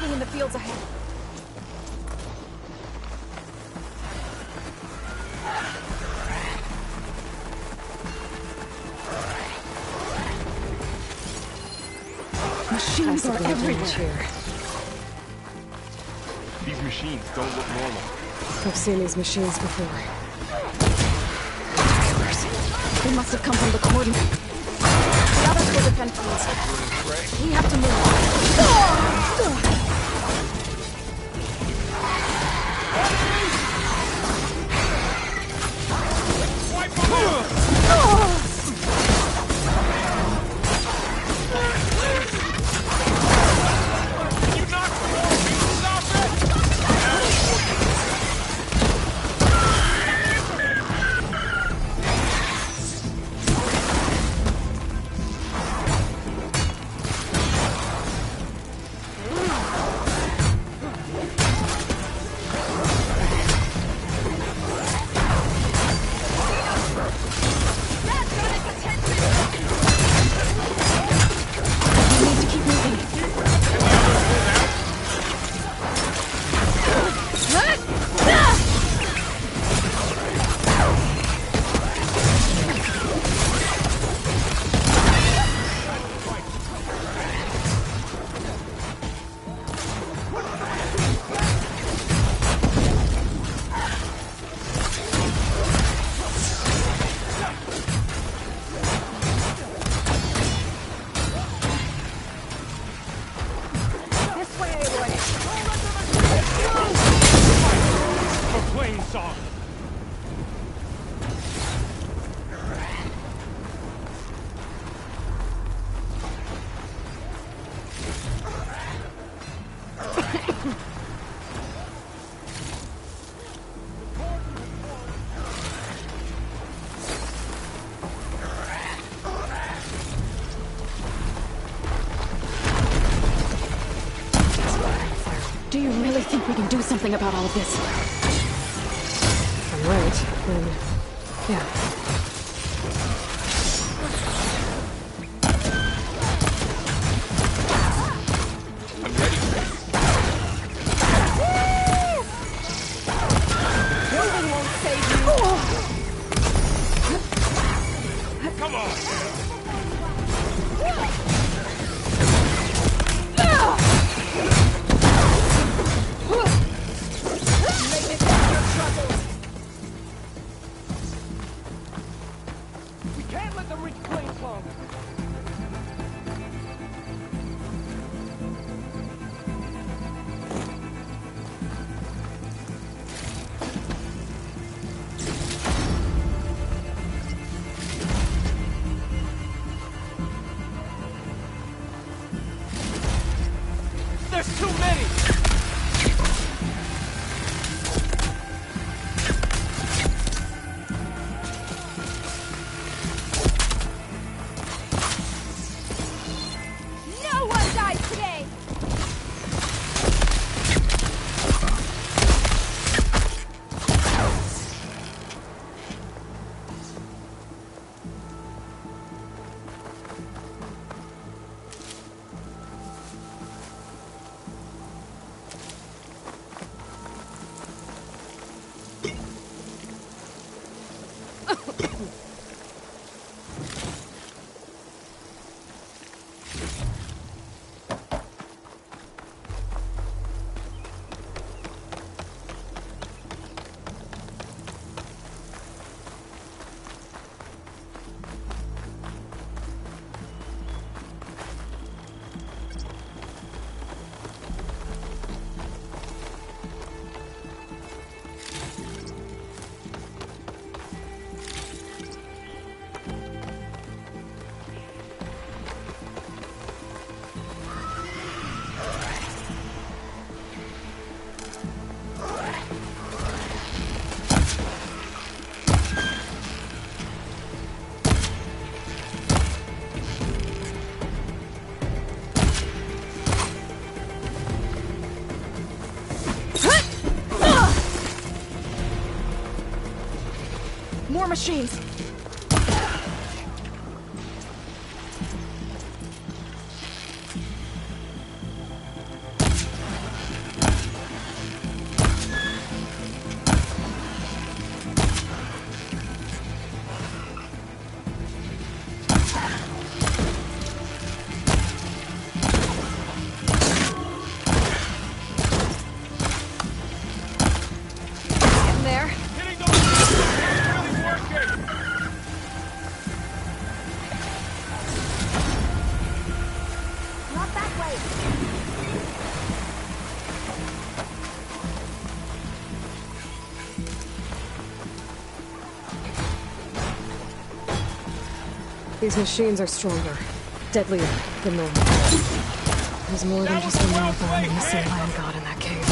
fighting in the fields ahead. Machines are everywhere here. These machines don't look normal. I've seen these machines before. Killers. They must have come from the coordinate. The others will defend fields. We have to move. Do you really think we can do something about all of this? If I'm right, then... yeah. I'm ready. Moving won't save you! Come on! There's too many! No one dies today! More machines! there. Hitting those it's really working! Not that way. These machines are stronger, deadlier than normal. There's more than just a marathon and missing land god in that cave.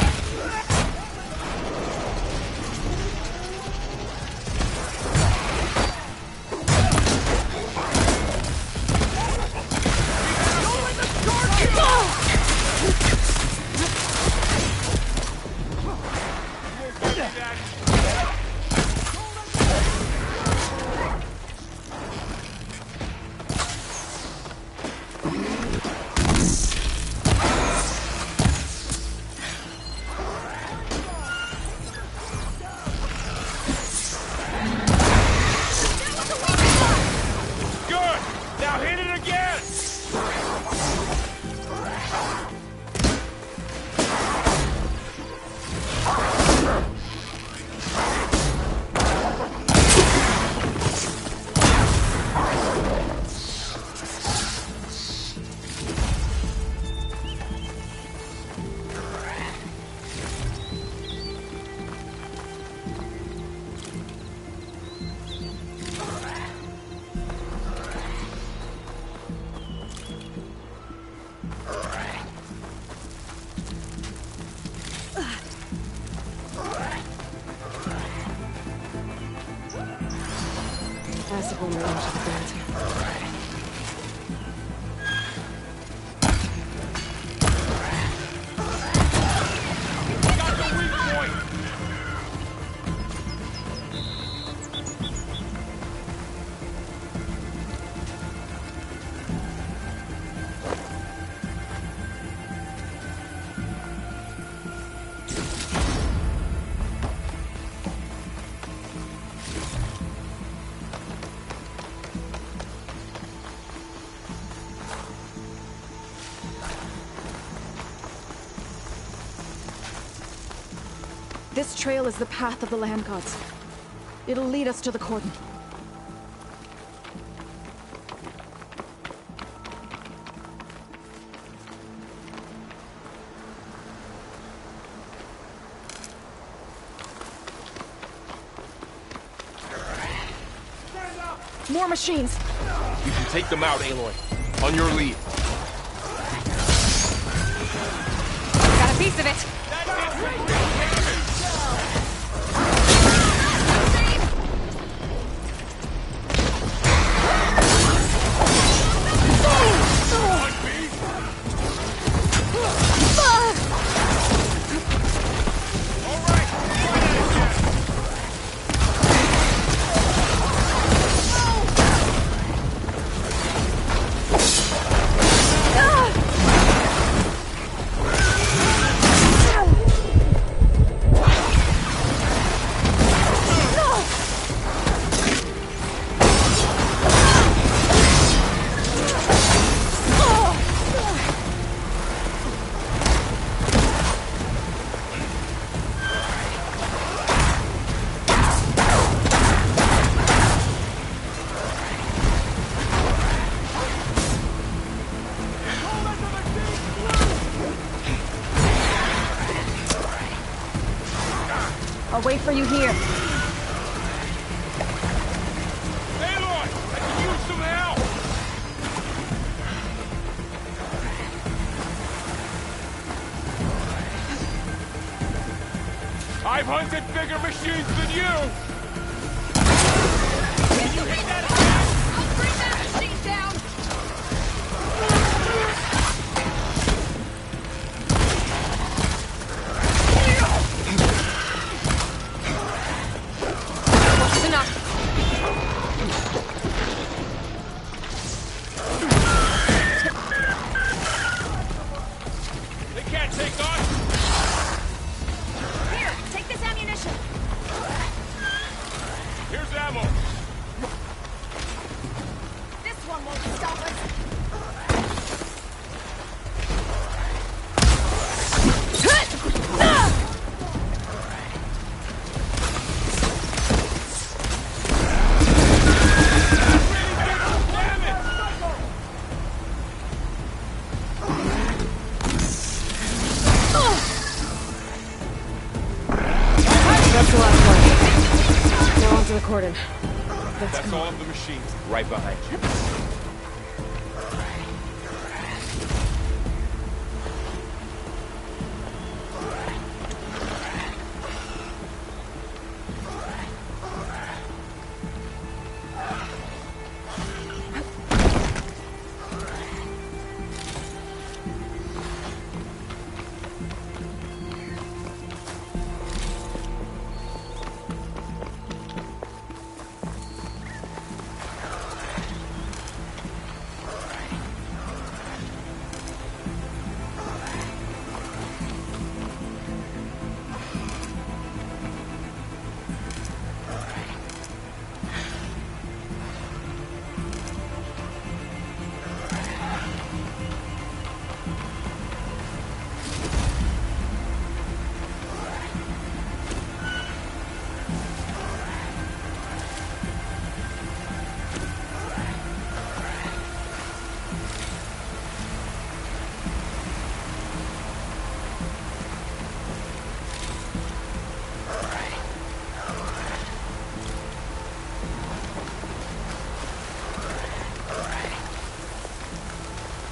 Possible range of the gravity. Got the weak point! This trail is the path of the land gods. It'll lead us to the cordon. More machines! You can take them out, Aloy. On your lead. Got a piece of it! I'll wait for you here. Aloy! I can use some help! I've hunted bigger machines than you! Can you hit that again? I'll bring that machine down! That's enough. They can't take us! Here, take this ammunition! Here's ammo! This one won't stop us! Another cordon. That's all of the machines. Right behind you.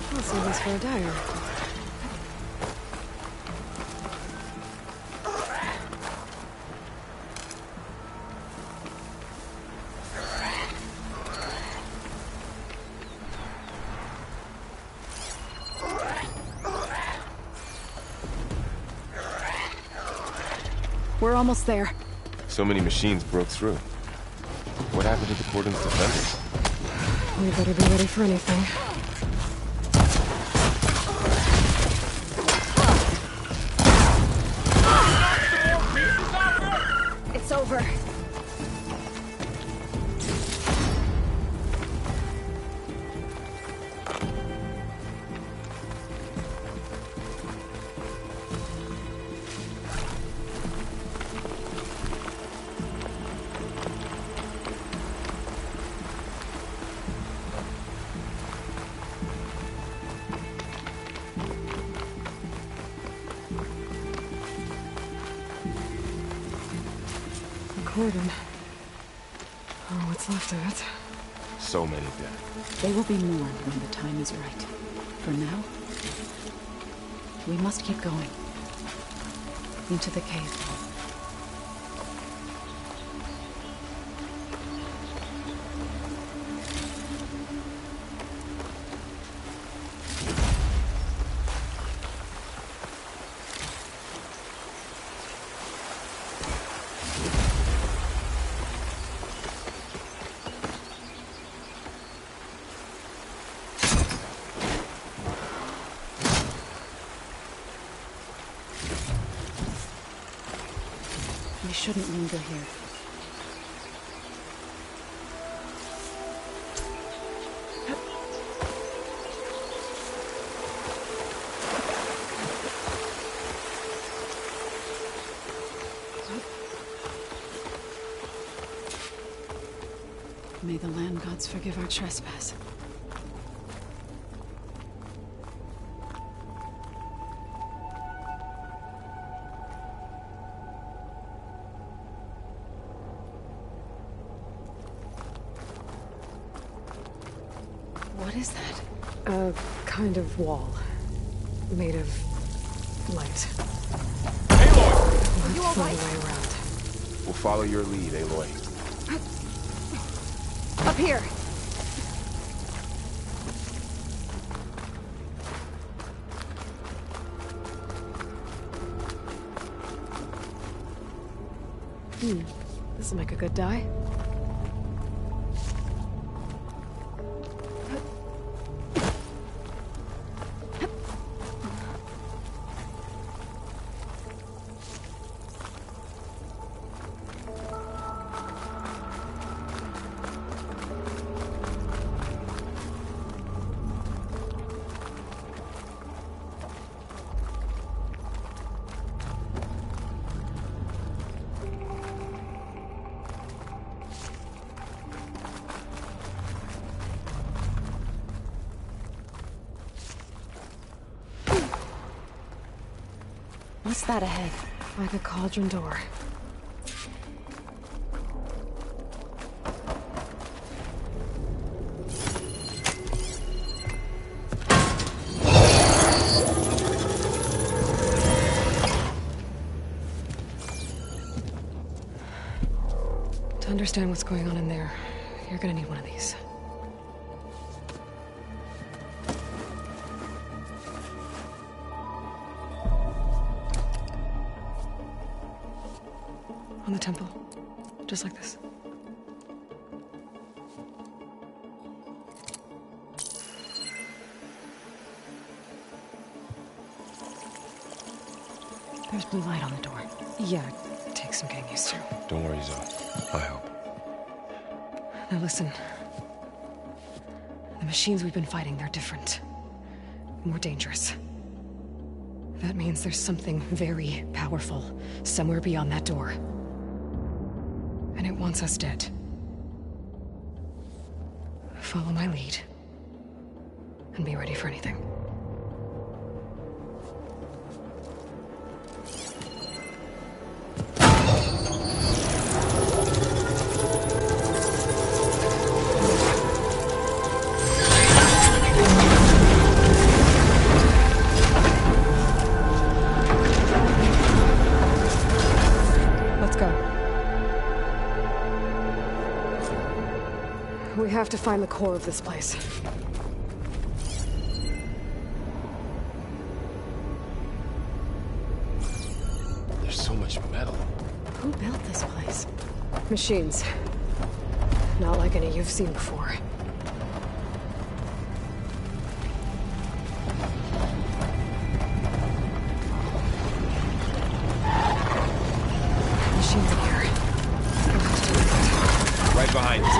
I'll save this for a dagger. We're almost there. So many machines broke through. What happened to the cordon's defenders? We better be ready for anything. It's over. Cordon. Oh, what's left of it? So many dead. They will be mourned when the time is right. For now, we must keep going. Into the cave. We shouldn't linger here. May the land gods forgive our trespass. What is that? A kind of wall. Made of light. Aloy! You all Find right? a way around. We'll follow your lead, Aloy. Up here. This'll make a good dye. What's that ahead? Like a cauldron door. To understand what's going on in there, you're gonna need one of these. On the temple. Just like this. There's blue light on the door. Yeah, it takes some getting used to. Don't worry, Zoe. I'll help. Now listen. The machines we've been fighting, they're different. More dangerous. That means there's something very powerful somewhere beyond that door. And it wants us dead. Follow my lead. And be ready for anything. We have to find the core of this place. There's so much metal. Who built this place? Machines. Not like any you've seen before. Machines in here. We'll have to do it. Right behind us.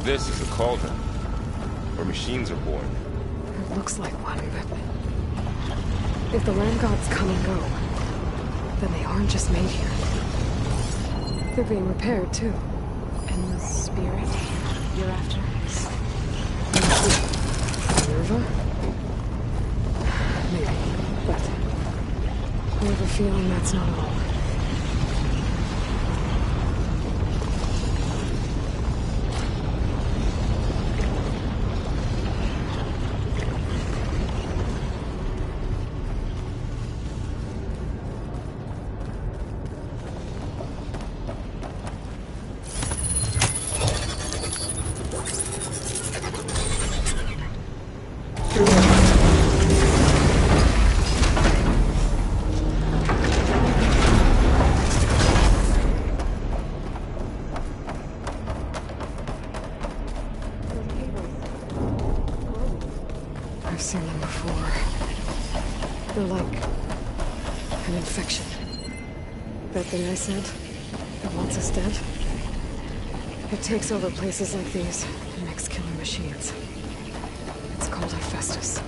This is a cauldron, where machines are born. It looks like one, but... if the land gods come and go, then they aren't just made here. They're being repaired, too. And the spirit you're after is... Nerva? Maybe, but... I have a feeling that's not all. I've seen them before. They're like an infection. That thing I said, that wants us dead, it takes over places like these and makes killer machines. It's called Hephaestus.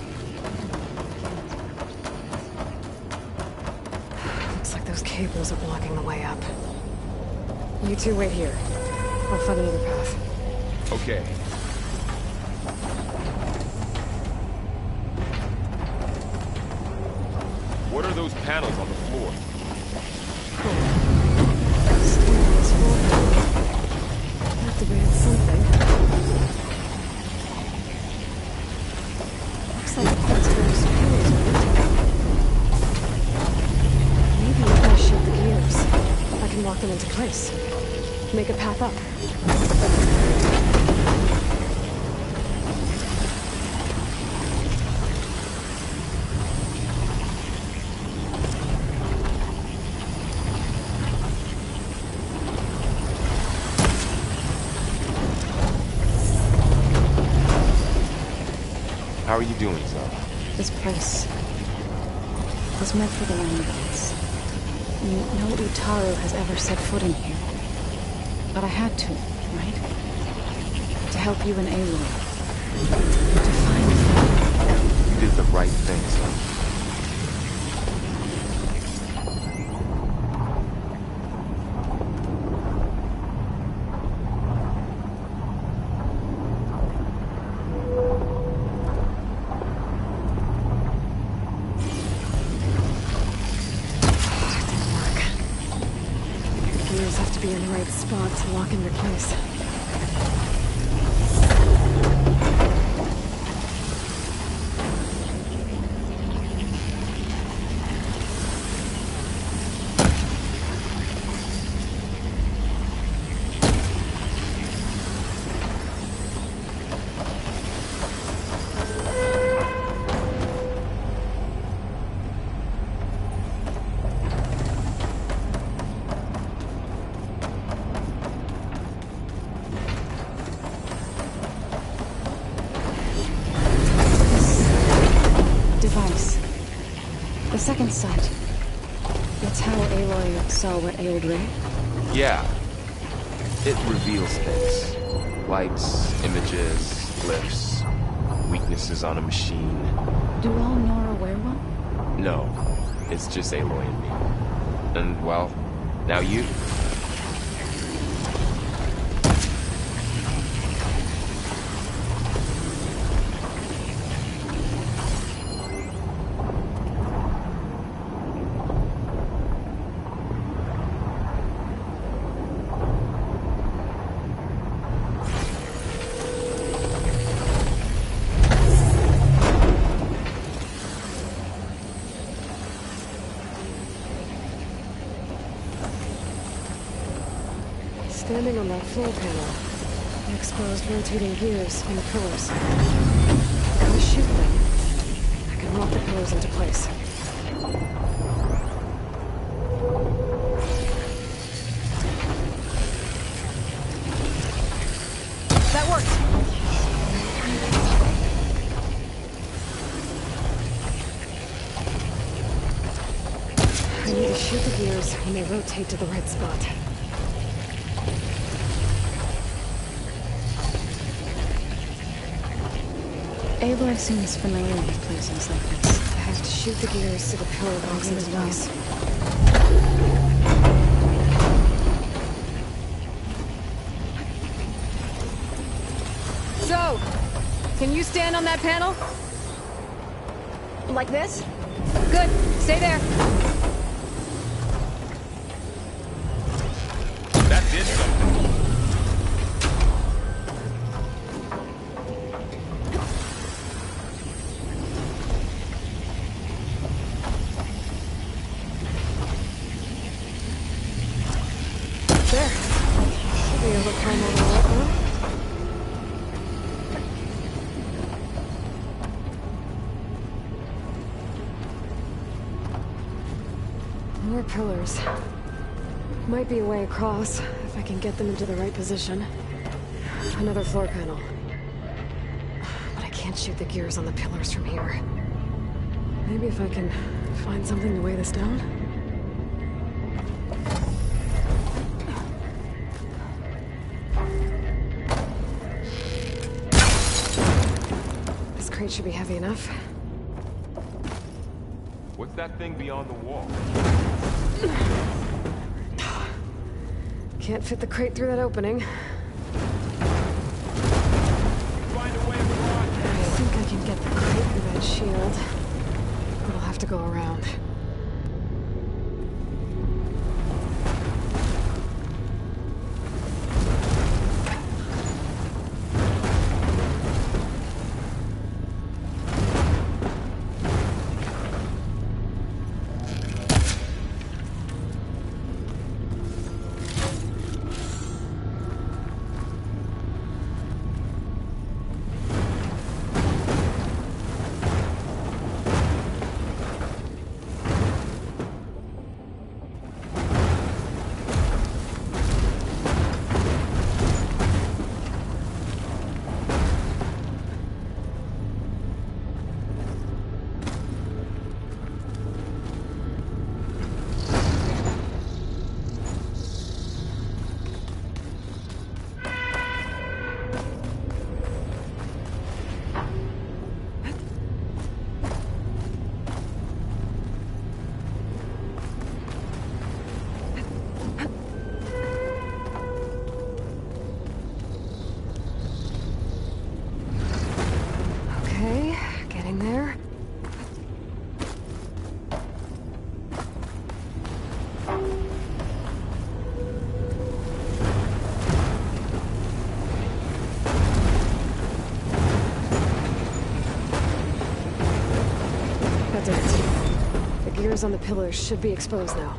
Looks like those cables are blocking the way up. You two wait here. I'll find another path. Okay. What are those panels on the floor? Stainless wool. Activated something. Looks like that's where his screws are. Maybe can lock them into place. Make a path up. How are you doing, Zara? This place was meant for the Renegades. No Utaru has ever set foot in here. But I had to, right? To help you and Aloy. To find them. You did the right thing, Zara. Be in the right spot to lock into place. Second sight. That's how Aloy saw what ailed Ray? Yeah. It reveals things. Lights, images, glyphs, weaknesses on a machine. Do all Nora wear one? No. It's just Aloy and me. And, well, now you. Standing on that floor panel, the exposed rotating gears on the pillars. If I shoot them, I can lock the pillars into place. That worked! I need to shoot the gears when they rotate to the right spot. Aloy seems familiar with places like this. I have to shoot the gears so the pillar locks into place. So, can you stand on that panel? Like this? Good. Stay there. That did something. There. Should be able to climb over that now. More pillars. Might be a way across, if I can get them into the right position. Another floor panel. But I can't shoot the gears on the pillars from here. Maybe if I can find something to weigh this down? This crate should be heavy enough. What's that thing beyond the wall? Can't fit the crate through that opening. Find a way across. I think I can get the crate through that shield. But I'll have to go around. gears on the pillars should be exposed now.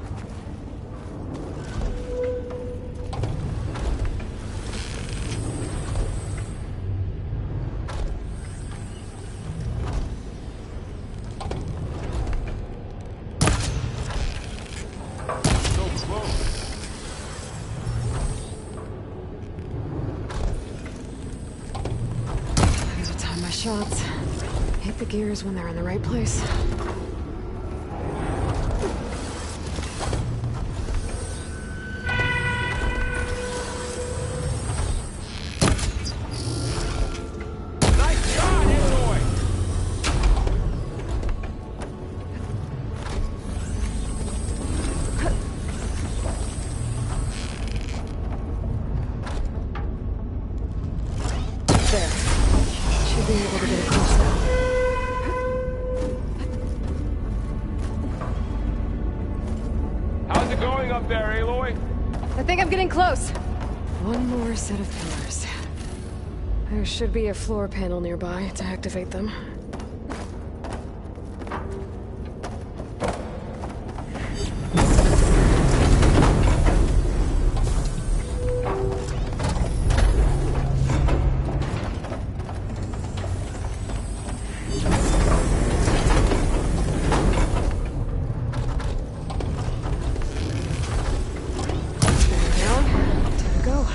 So close. I gotta time my shots. Hit the gears when they're in the right place. Nice shot, Aloy! There. Should be able to get it close now. How's it going up there, Aloy? I think I'm getting close. One more set of pillars. There should be a floor panel nearby to activate them. Down. Time to go.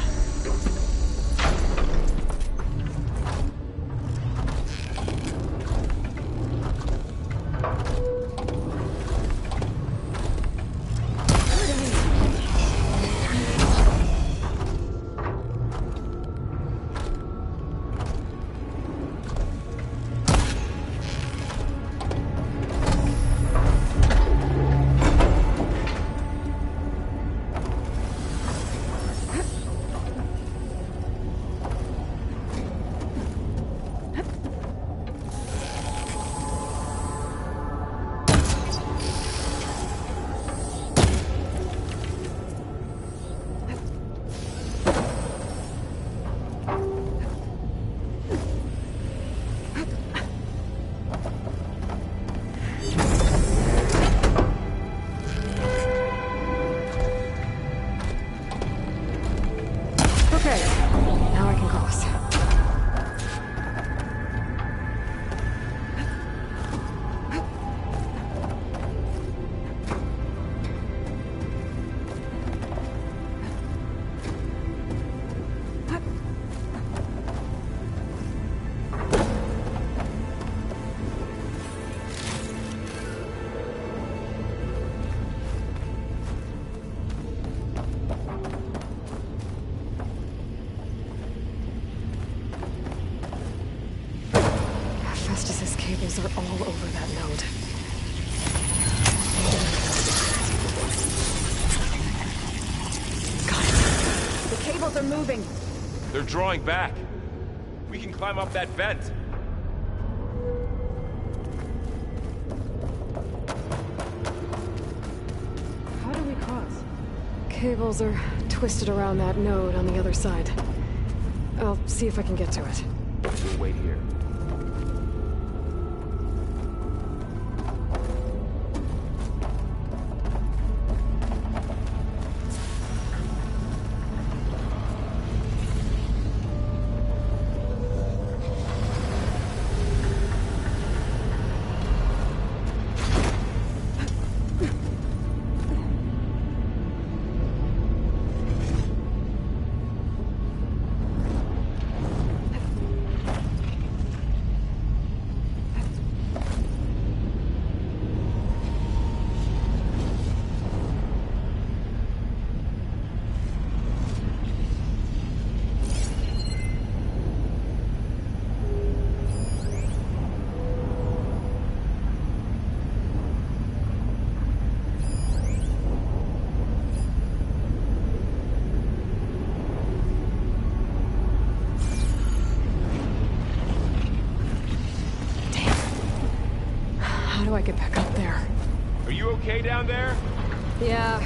Okay, now I can cross. Festus's cables are all over that node. Got it. The cables are moving. They're drawing back. We can climb up that vent. How do we cross? Cables are twisted around that node on the other side. I'll see if I can get to it. We'll wait here. How do I get back up there? Are you okay down there? Yeah.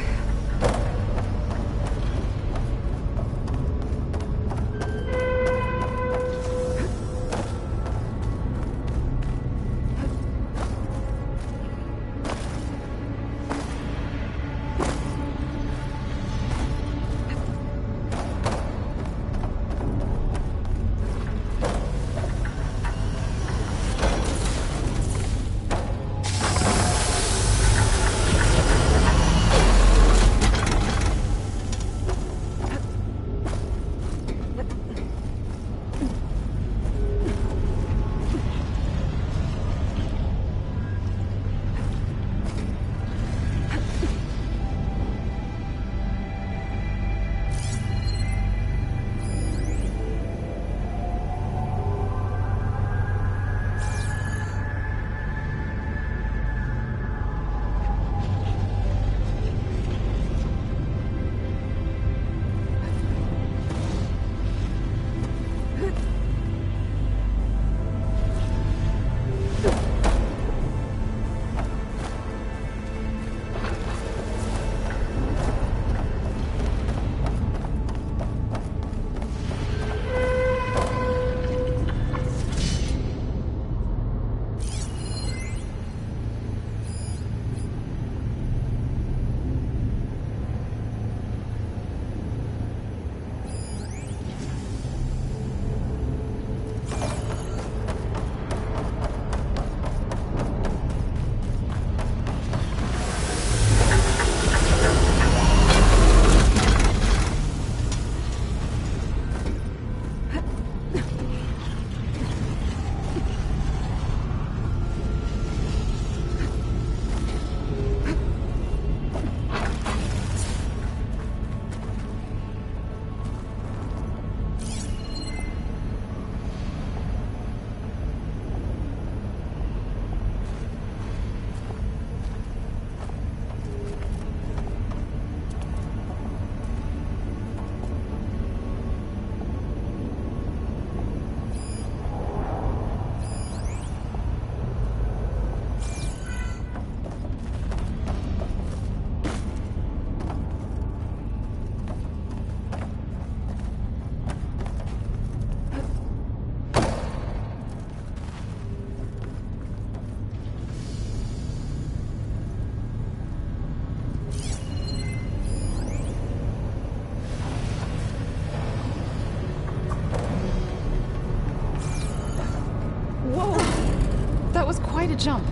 jump.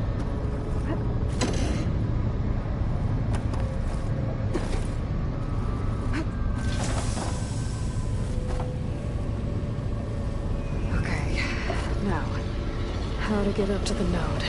Okay, now, how to get up to the node?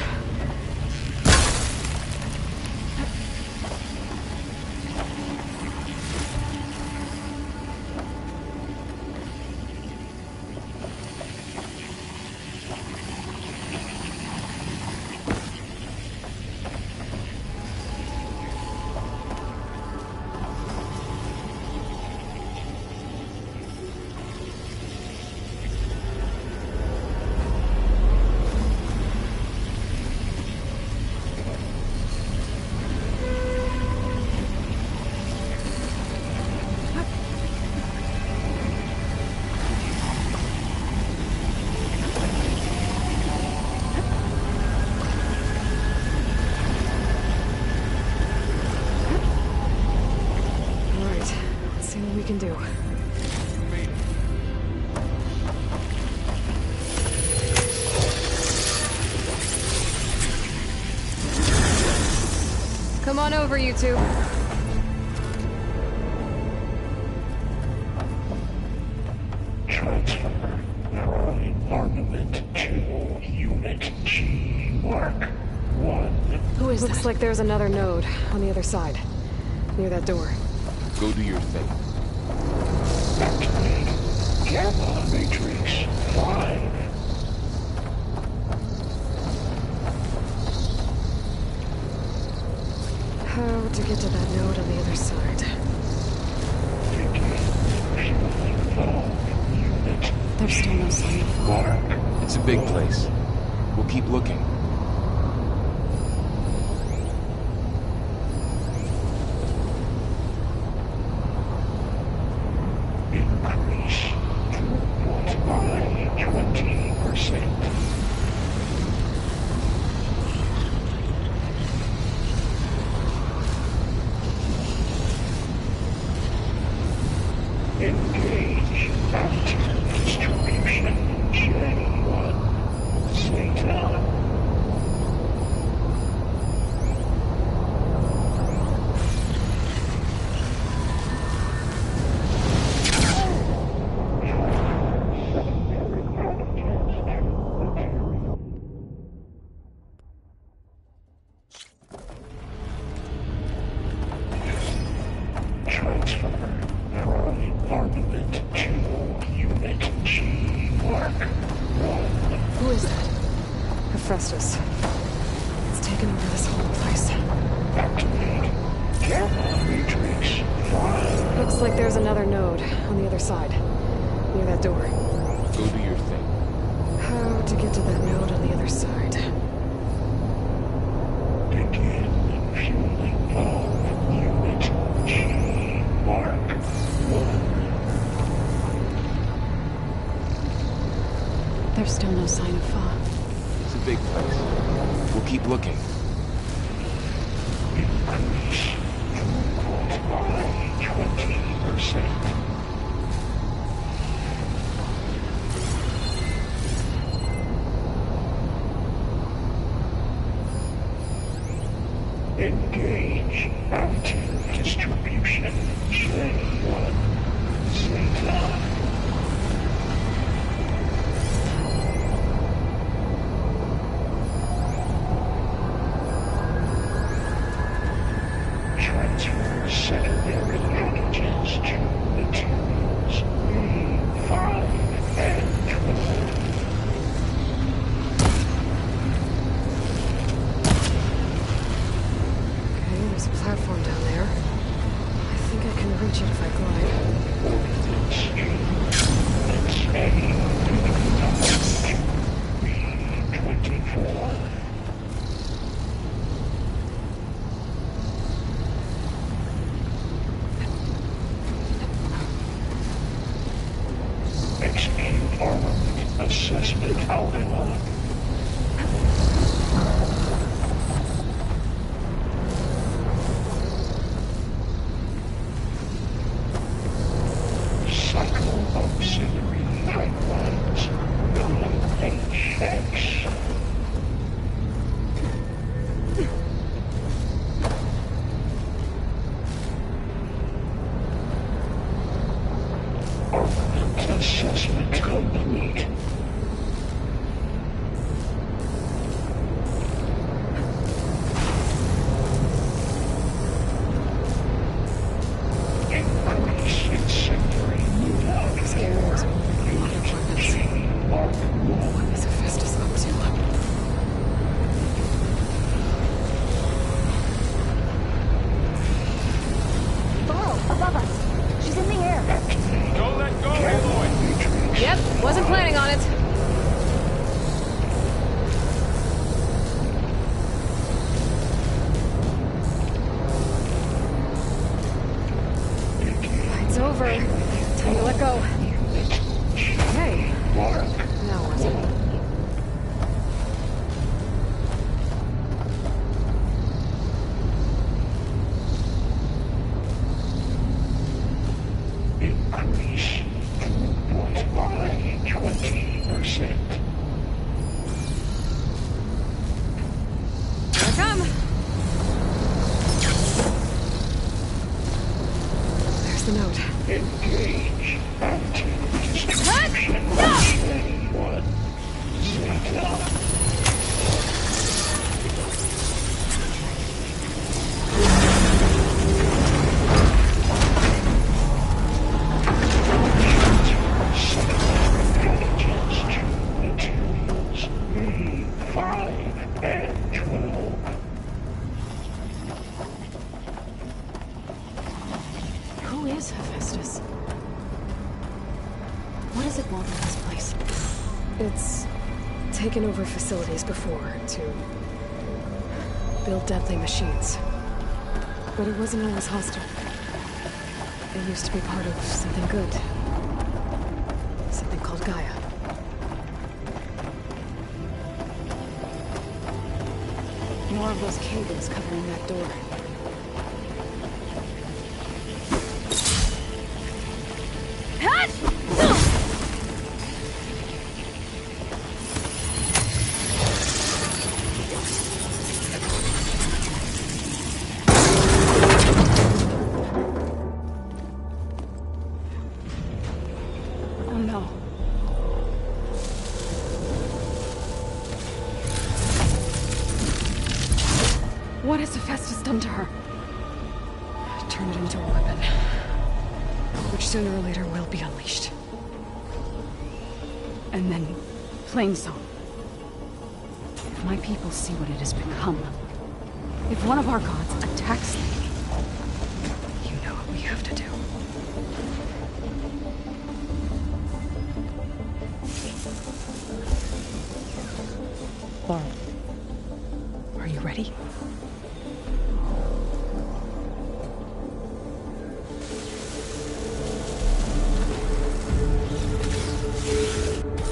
Can do. Come on over, you two. Transfer from armament to Unit G. Mark 1. Who is Looks that? like there's another node on the other side, near that door. Go do your thing. Activate Gamma Matrix 5. How to get to that node on the other side? Begin fueling valve unit There's still no sign of Mark. It's a big place. We'll keep looking. Increase throughput by 20%. Engage active distribution J1 Zeta. Transfer from armament to Unit G Mark 1. Who is that? Hephaestus. It's taken over this whole place. Activate Gamma Matrix 5. Looks like there's another node on the other side, near that door. Go do your thing. How to get to that node on the other side? Begin fueling valve Unit G Mark 1. There's still no sign of Fa. It's a big place. We'll keep looking. Increase throughput by 20%. Engage active distribution J1 Zeta. Transfer secondary packages to materials A5 and 12. Okay, there's a platform down there. I think I can reach it if I glide. Ordnance B24. Execute armament assessment outline. Cycle auxiliary pipelines. WHX. Assessment complete. Increase incendiary moonlight. This area is moving a lot of weapons. Mark 1. What is Hephaestus up to? Below, above us. She's in the air. Don't let go, Aloy! Yep, wasn't planning on it. It's over. Time to let go. Hey, now was it? Increase throughput by 20%. Here I come. There's the note. Engage anti-distraction. Anyone. Zeta. Intelligence to materials E5 and 12. Who is Hephaestus? What does it want in this place? It's taken over facilities before to build deadly machines. But it wasn't always hostile. It used to be part of something good. Something called Gaia. More of those cables covering that door. Oh no. What has Hephaestus done to her? Turn it into a weapon. Which sooner or later will be unleashed. And then, plain song. If my people see what it has become, if one of our gods attacks them, You know what we have to do. Laurel, are you ready?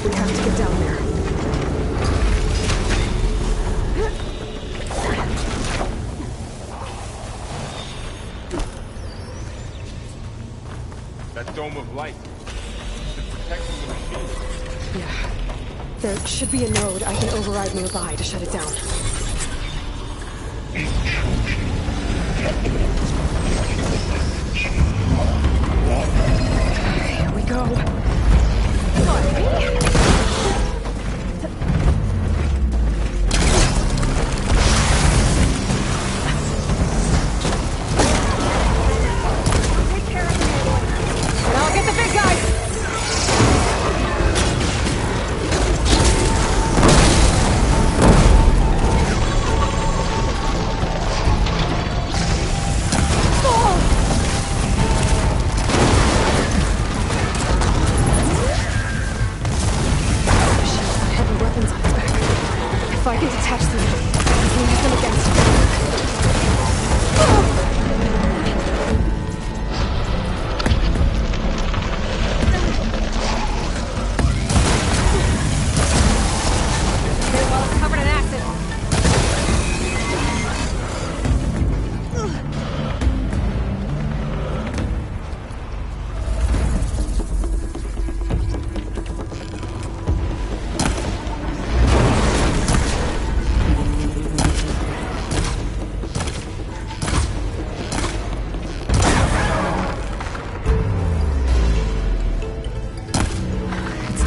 We have to get down there. That dome of light. It's protecting the machine. Yeah. There should be a node I can override nearby to shut it down. Here we go. And I'll get the big guy! Oh!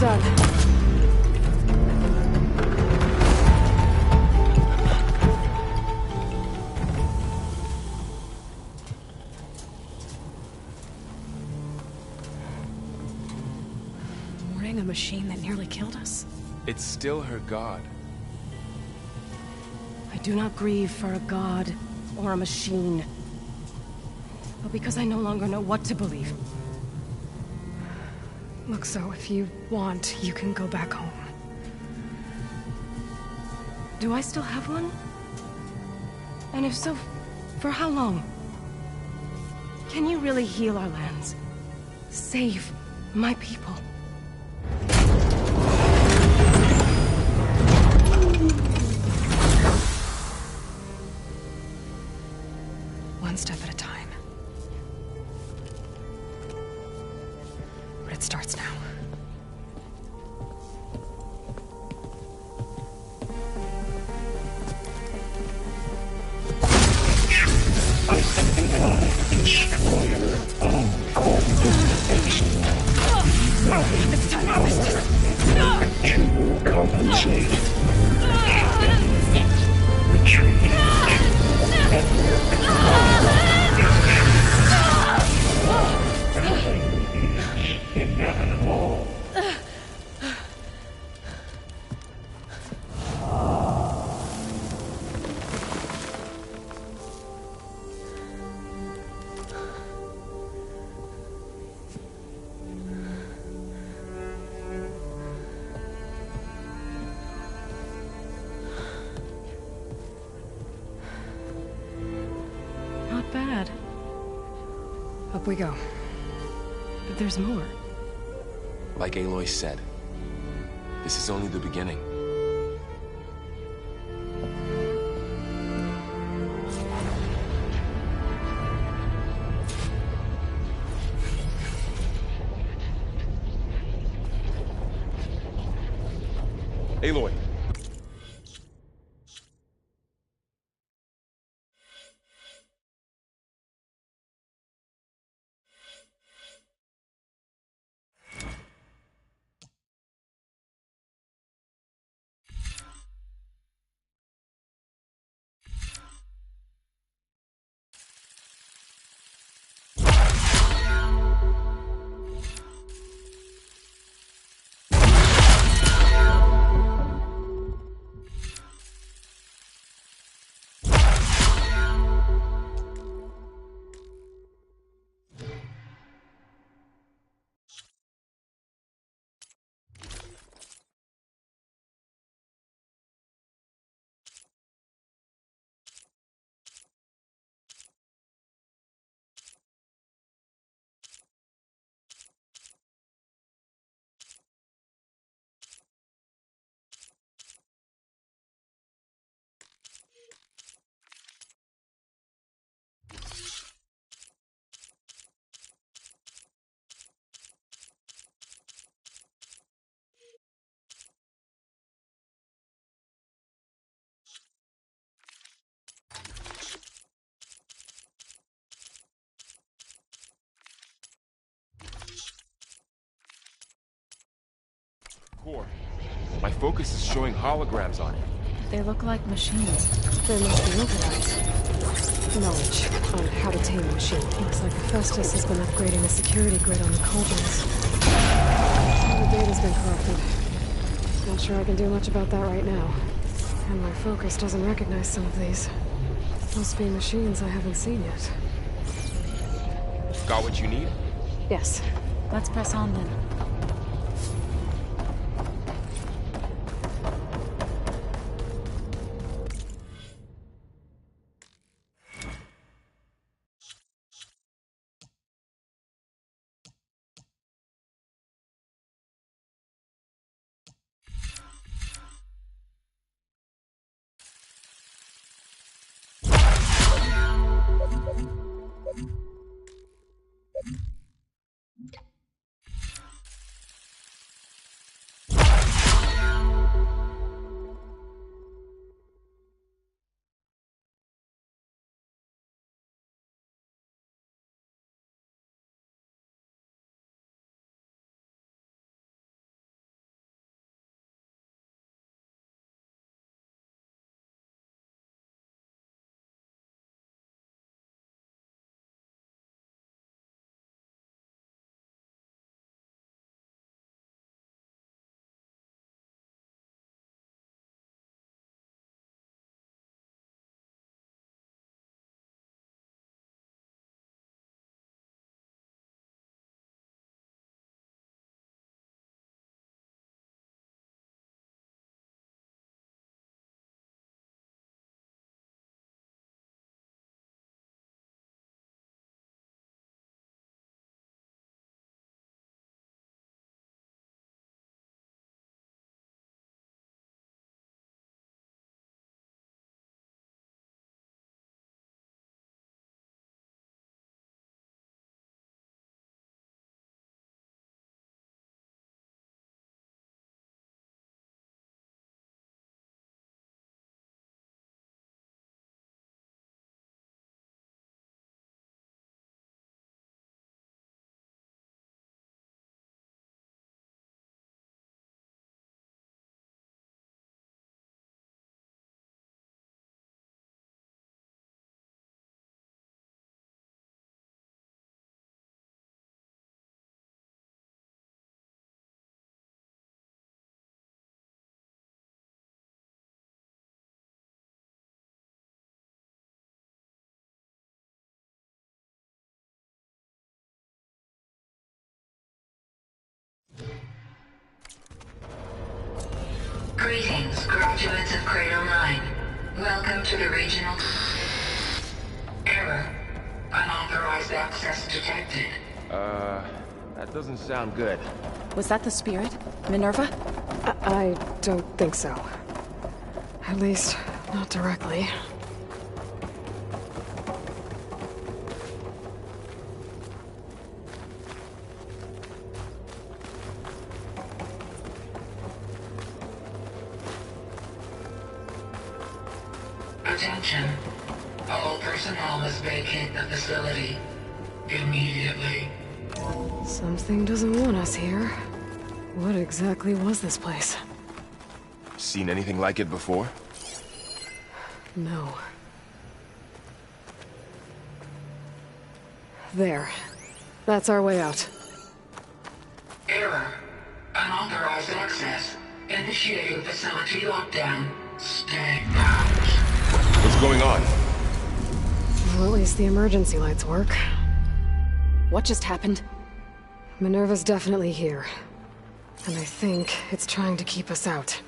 done. Mourning a machine that nearly killed us? It's still her god. I do not grieve for a god or a machine, but because I no longer know what to believe. Look, so if you want, you can go back home. Do I still have one? And if so, for how long? Can you really heal our lands? Save my people? One step at a time. But it starts now. Destroyer, I'll call this It's time to fist. You will compensate. Retreat. Inevitable. Not bad. Up we go. But there's more. Like Aloy said, this is only the beginning. Aloy. Core. My focus is showing holograms on it. They look like machines. There must be overrides. Knowledge on how to tame a machine. Looks like Hephaestus has been upgrading the security grid on the cauldrons. The data's been corrupted. Not sure I can do much about that right now. And my focus doesn't recognize some of these. Must be machines I haven't seen yet. Got what you need? Yes. Let's press on then. Cradle 9. Welcome to the regional... Error. Unauthorized access detected. That doesn't sound good. Was that the spirit? Minerva? I don't think so. At least, not directly. Attention. All personnel must vacate the facility. Immediately. Something doesn't want us here. What exactly was this place? Seen anything like it before? No. There. That's our way out. Error. Unauthorized access. Initiating facility lockdown. Stay out. What's going on? Well, at least the emergency lights work. What just happened? Minerva's definitely here. And I think it's trying to keep us out.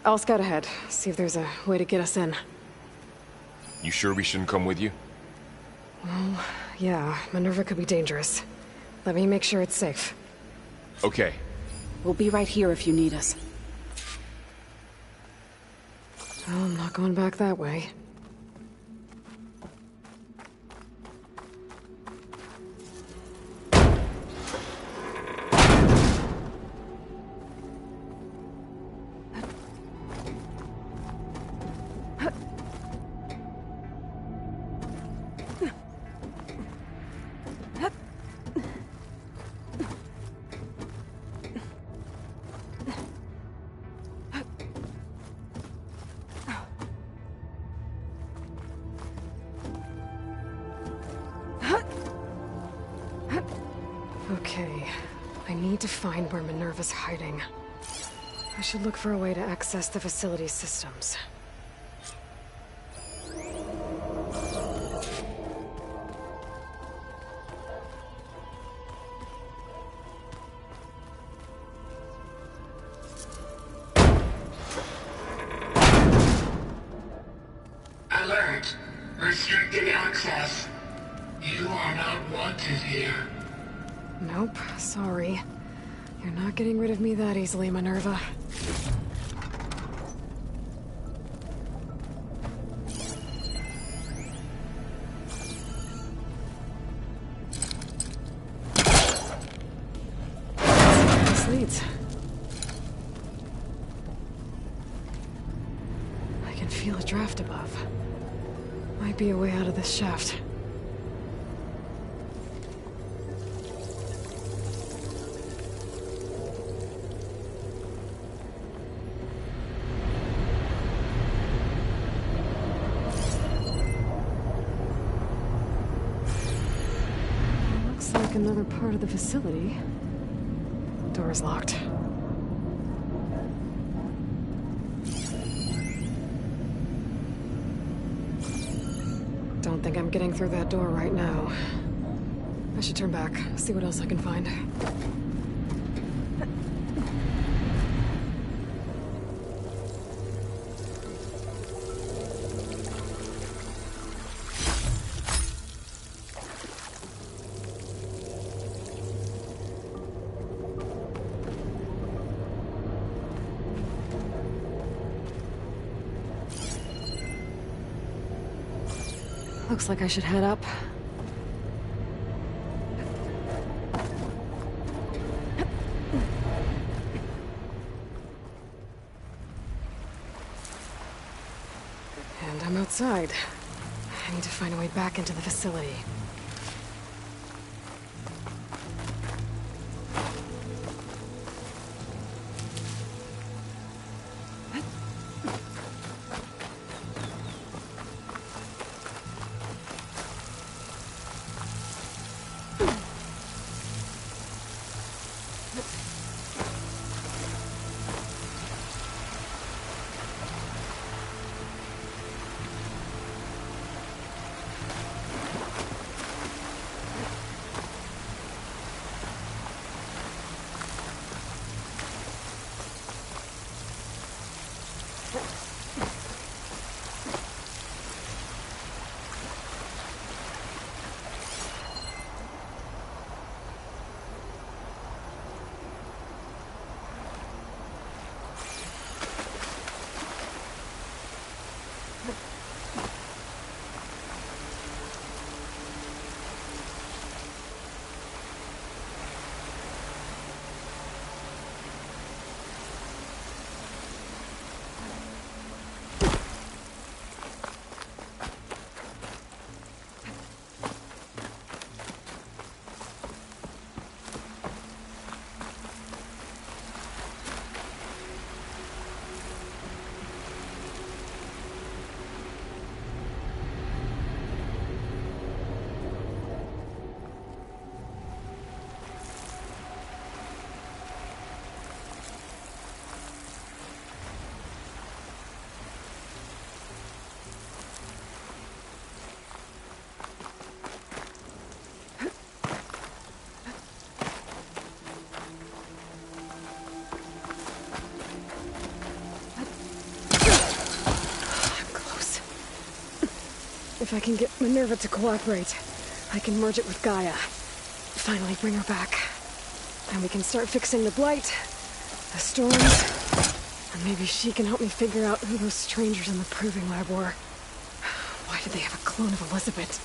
I'll scout ahead, see if there's a way to get us in. You sure we shouldn't come with you? Well, yeah, Minerva could be dangerous. Let me make sure it's safe. Okay. We'll be right here if you need us. Well, I'm not going back that way. Okay, I need to find where Minerva's hiding. I should look for a way to access the facility systems. Alert. Restricted access. You are not wanted here. Nope, sorry. You're not getting rid of me that easily, Minerva. This leads. I can feel a draft above. Might be a way out of this shaft. Like another part of the facility. Door's locked. Don't think I'm getting through that door right now. I should turn back, see what else I can find. Looks like I should head up. And I'm outside. I need to find a way back into the facility. If I can get Minerva to cooperate, I can merge it with Gaia. Finally bring her back. And we can start fixing the Blight, the storms, and maybe she can help me figure out who those strangers in the proving lab were. Why did they have a clone of Elizabeth?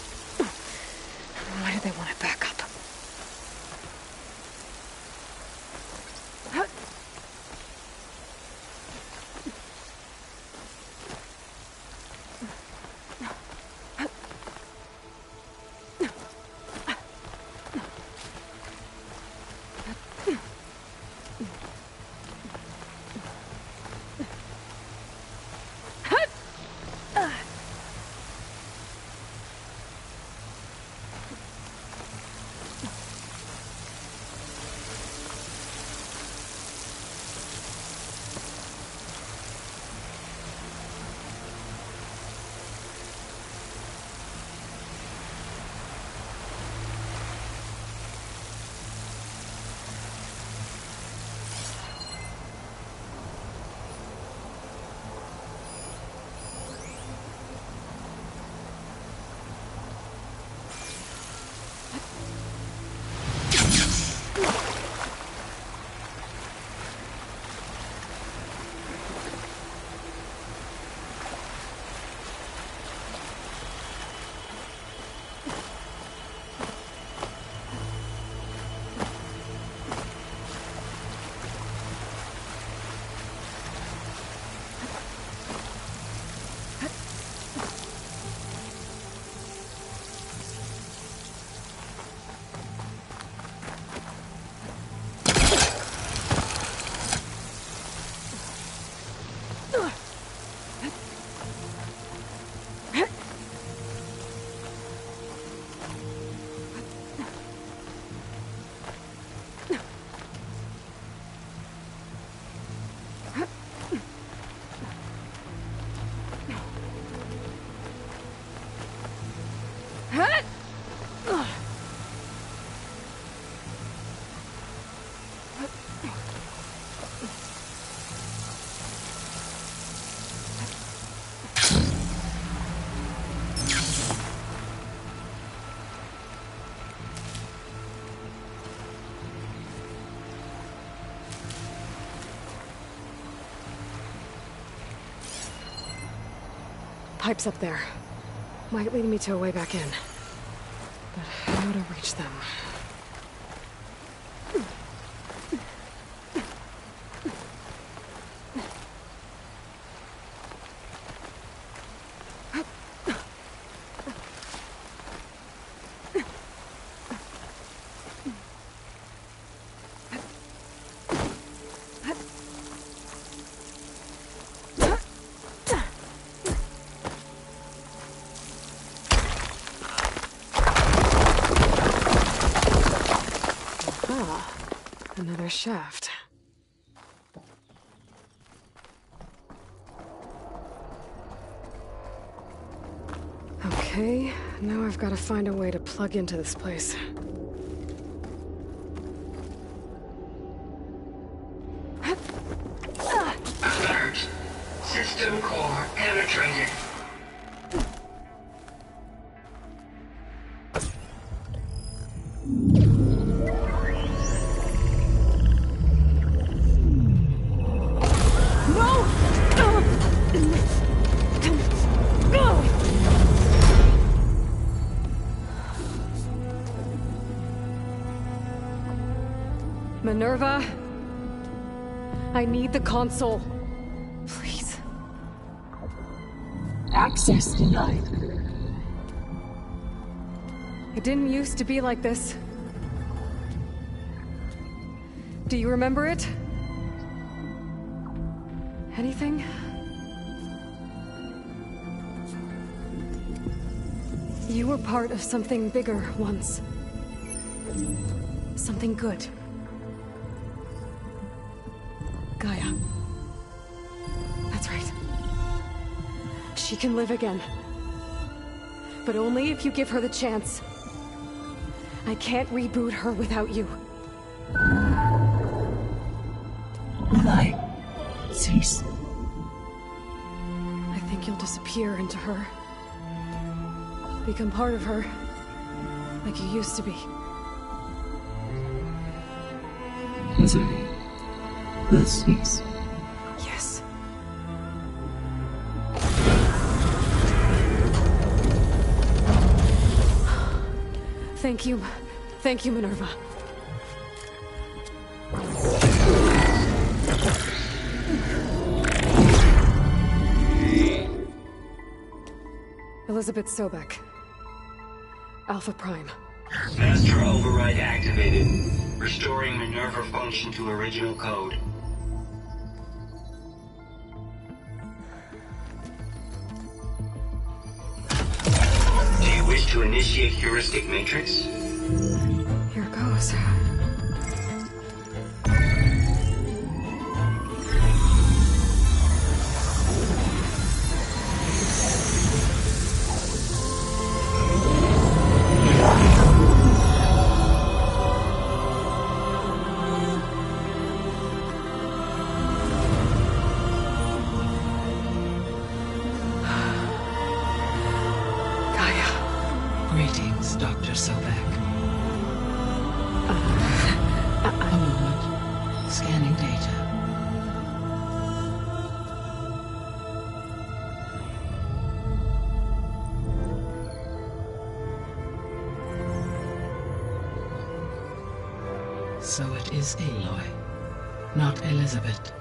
Why did they want it back up? Pipes up there. Might lead me to a way back in. But how to reach them? Another shaft. Okay, now I've got to find a way to plug into this place. Alert. System core penetrated. Minerva, I need the console. Please. Access denied. It didn't used to be like this. Do you remember it? Anything? You were part of something bigger once. Something good. Gaia. That's right. She can live again. But only if you give her the chance. I can't reboot her without you. Will I cease? I think you'll disappear into her. Become part of her. Like you used to be. Desiree, this is... Yes. Thank you. Thank you, Minerva. Elizabeth Sobek. Alpha Prime. Master override activated. Restoring Minerva function to original code. Do you wish to initiate heuristic matrix? Here goes. Greetings, Dr. Sobek. A moment. Scanning data. So it is Aloy, not Elizabeth.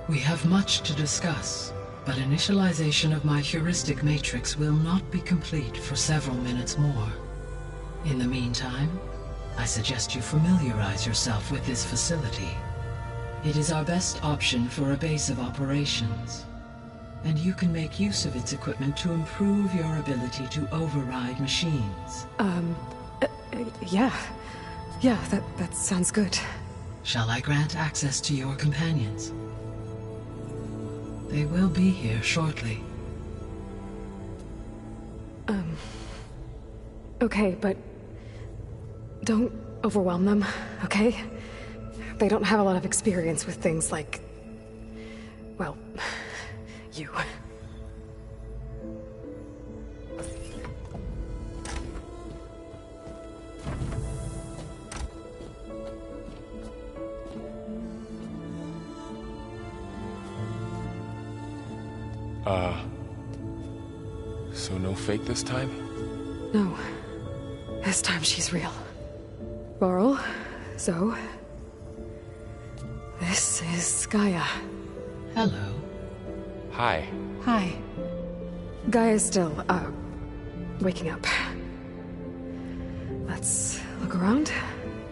We have much to discuss, but initialization of my heuristic matrix will not be complete for several minutes more. In the meantime, I suggest you familiarize yourself with this facility. It is our best option for a base of operations, and you can make use of its equipment to improve your ability to override machines. Yeah. Yeah, that sounds good. Shall I grant access to your companions? They will be here shortly. Okay, but don't overwhelm them, okay? They don't have a lot of experience with things like... well, you. So no fake this time? No. This time she's real. Varl, Zoe. This is Gaia. Hello. Hi. Hi. Gaia's still, waking up. Let's look around.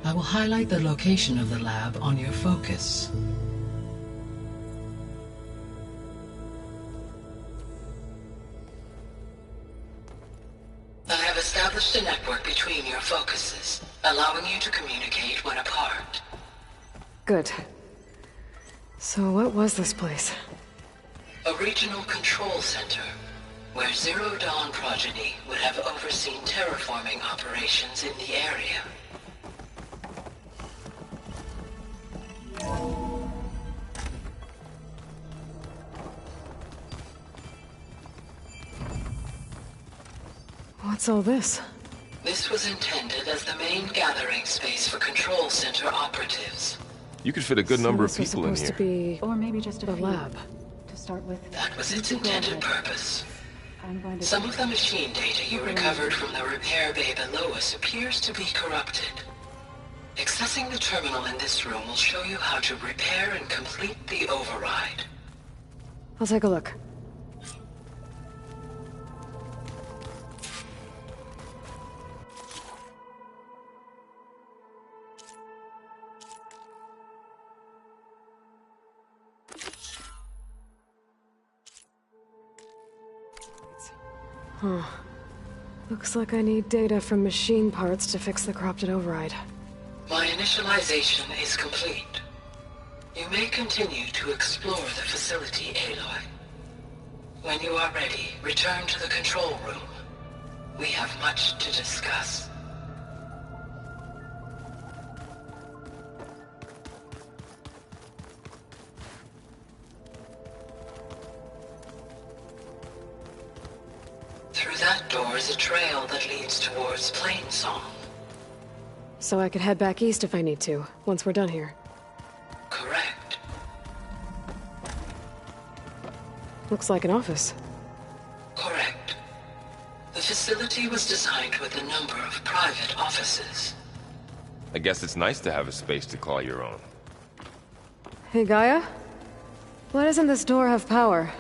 I will highlight the location of the lab on your focus. I have established a network between your focuses, allowing you to communicate when apart. Good. So what was this place? A regional control center, where Zero Dawn progeny would have overseen terraforming operations in the area. What's all this? This was intended as the main gathering space for control center operatives. You could fit a good number of So this was people in supposed here. to be Or maybe just a the few. lab. To start with. That was You its two go intended ahead. purpose. I'm going to... Some of the machine data you recovered from the repair bay below us appears to be corrupted. Accessing the terminal in this room will show you how to repair and complete the override. I'll take a look. Huh. Looks like I need data from machine parts to fix the corrupted override. My initialization is complete. You may continue to explore the facility, Aloy. When you are ready, return to the control room. We have much to discuss. Through that door is a trail that leads towards Plainsong. So I could head back east if I need to, once we're done here. Correct. Looks like an office. Correct. The facility was designed with a number of private offices. I guess it's nice to have a space to call your own. Hey, Gaia? Why doesn't this door have power?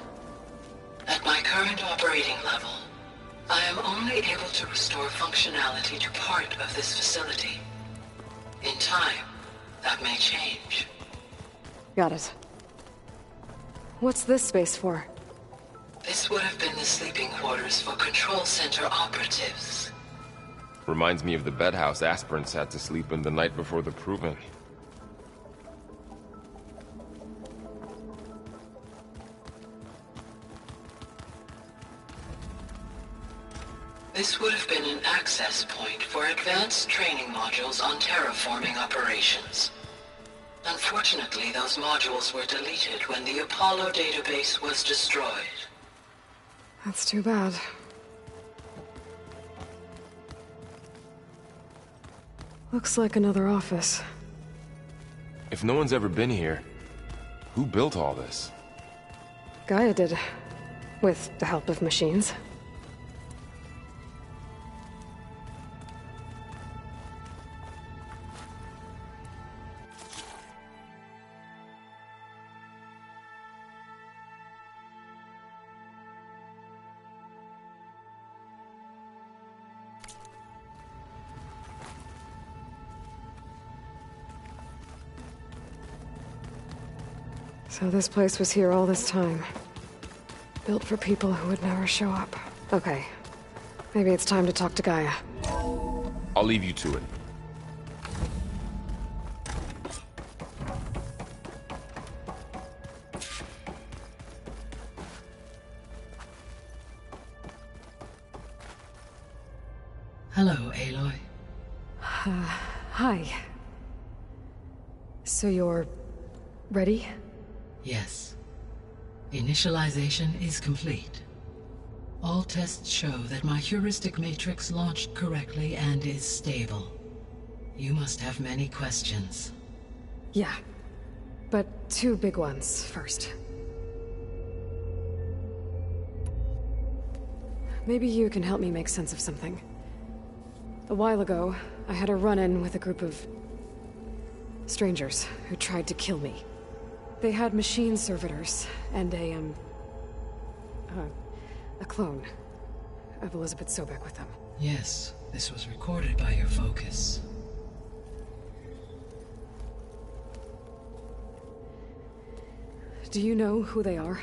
At my current operating level, I am only able to restore functionality to part of this facility. In time, that may change. Got it. What's this space for? This would have been the sleeping quarters for Control Center operatives. Reminds me of the bedhouse aspirants had to sleep in the night before the Proving. This would have been an access point for advanced training modules on terraforming operations. Unfortunately, those modules were deleted when the Apollo database was destroyed. That's too bad. Looks like another office. If no one's ever been here, who built all this? Gaia did. With the help of machines. So this place was here all this time. Built for people who would never show up. Okay. Maybe it's time to talk to Gaia. I'll leave you to it. Hello, Aloy. Hi. So you're... ready? Yes. Initialization is complete. All tests show that my heuristic matrix launched correctly and is stable. You must have many questions. Yeah. But two big ones first. Maybe you can help me make sense of something. A while ago, I had a run-in with a group of... strangers who tried to kill me. They had machine servitors and a clone of Elizabeth Sobek with them. Yes, this was recorded by your focus. Do you know who they are?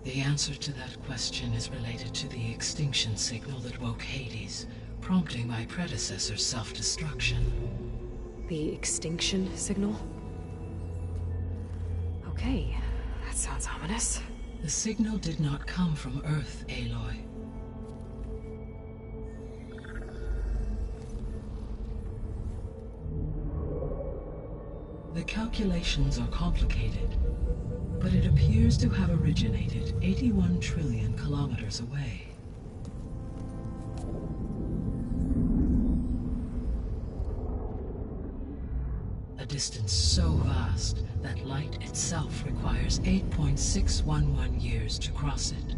The answer to that question is related to the extinction signal that woke Hades, prompting my predecessor's self-destruction. The extinction signal? Okay, that sounds ominous. The signal did not come from Earth, Aloy. The calculations are complicated, but it appears to have originated 81 trillion kilometers away. A distance so vast that light itself requires 8.611 years to cross it.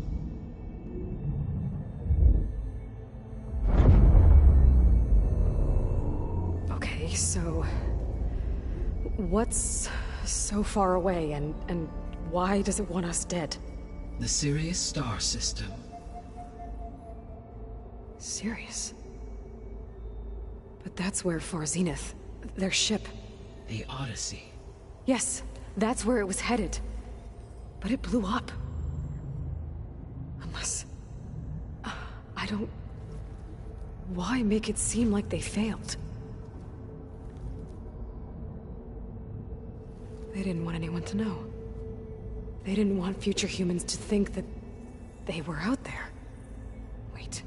Okay, so... what's so far away, and why does it want us dead? The Sirius star system. Sirius? But that's where Far Zenith, their ship... The Odyssey. Yes, that's where it was headed. But it blew up. Unless... I don't... Why make it seem like they failed? They didn't want anyone to know. They didn't want future humans to think that they were out there. Wait.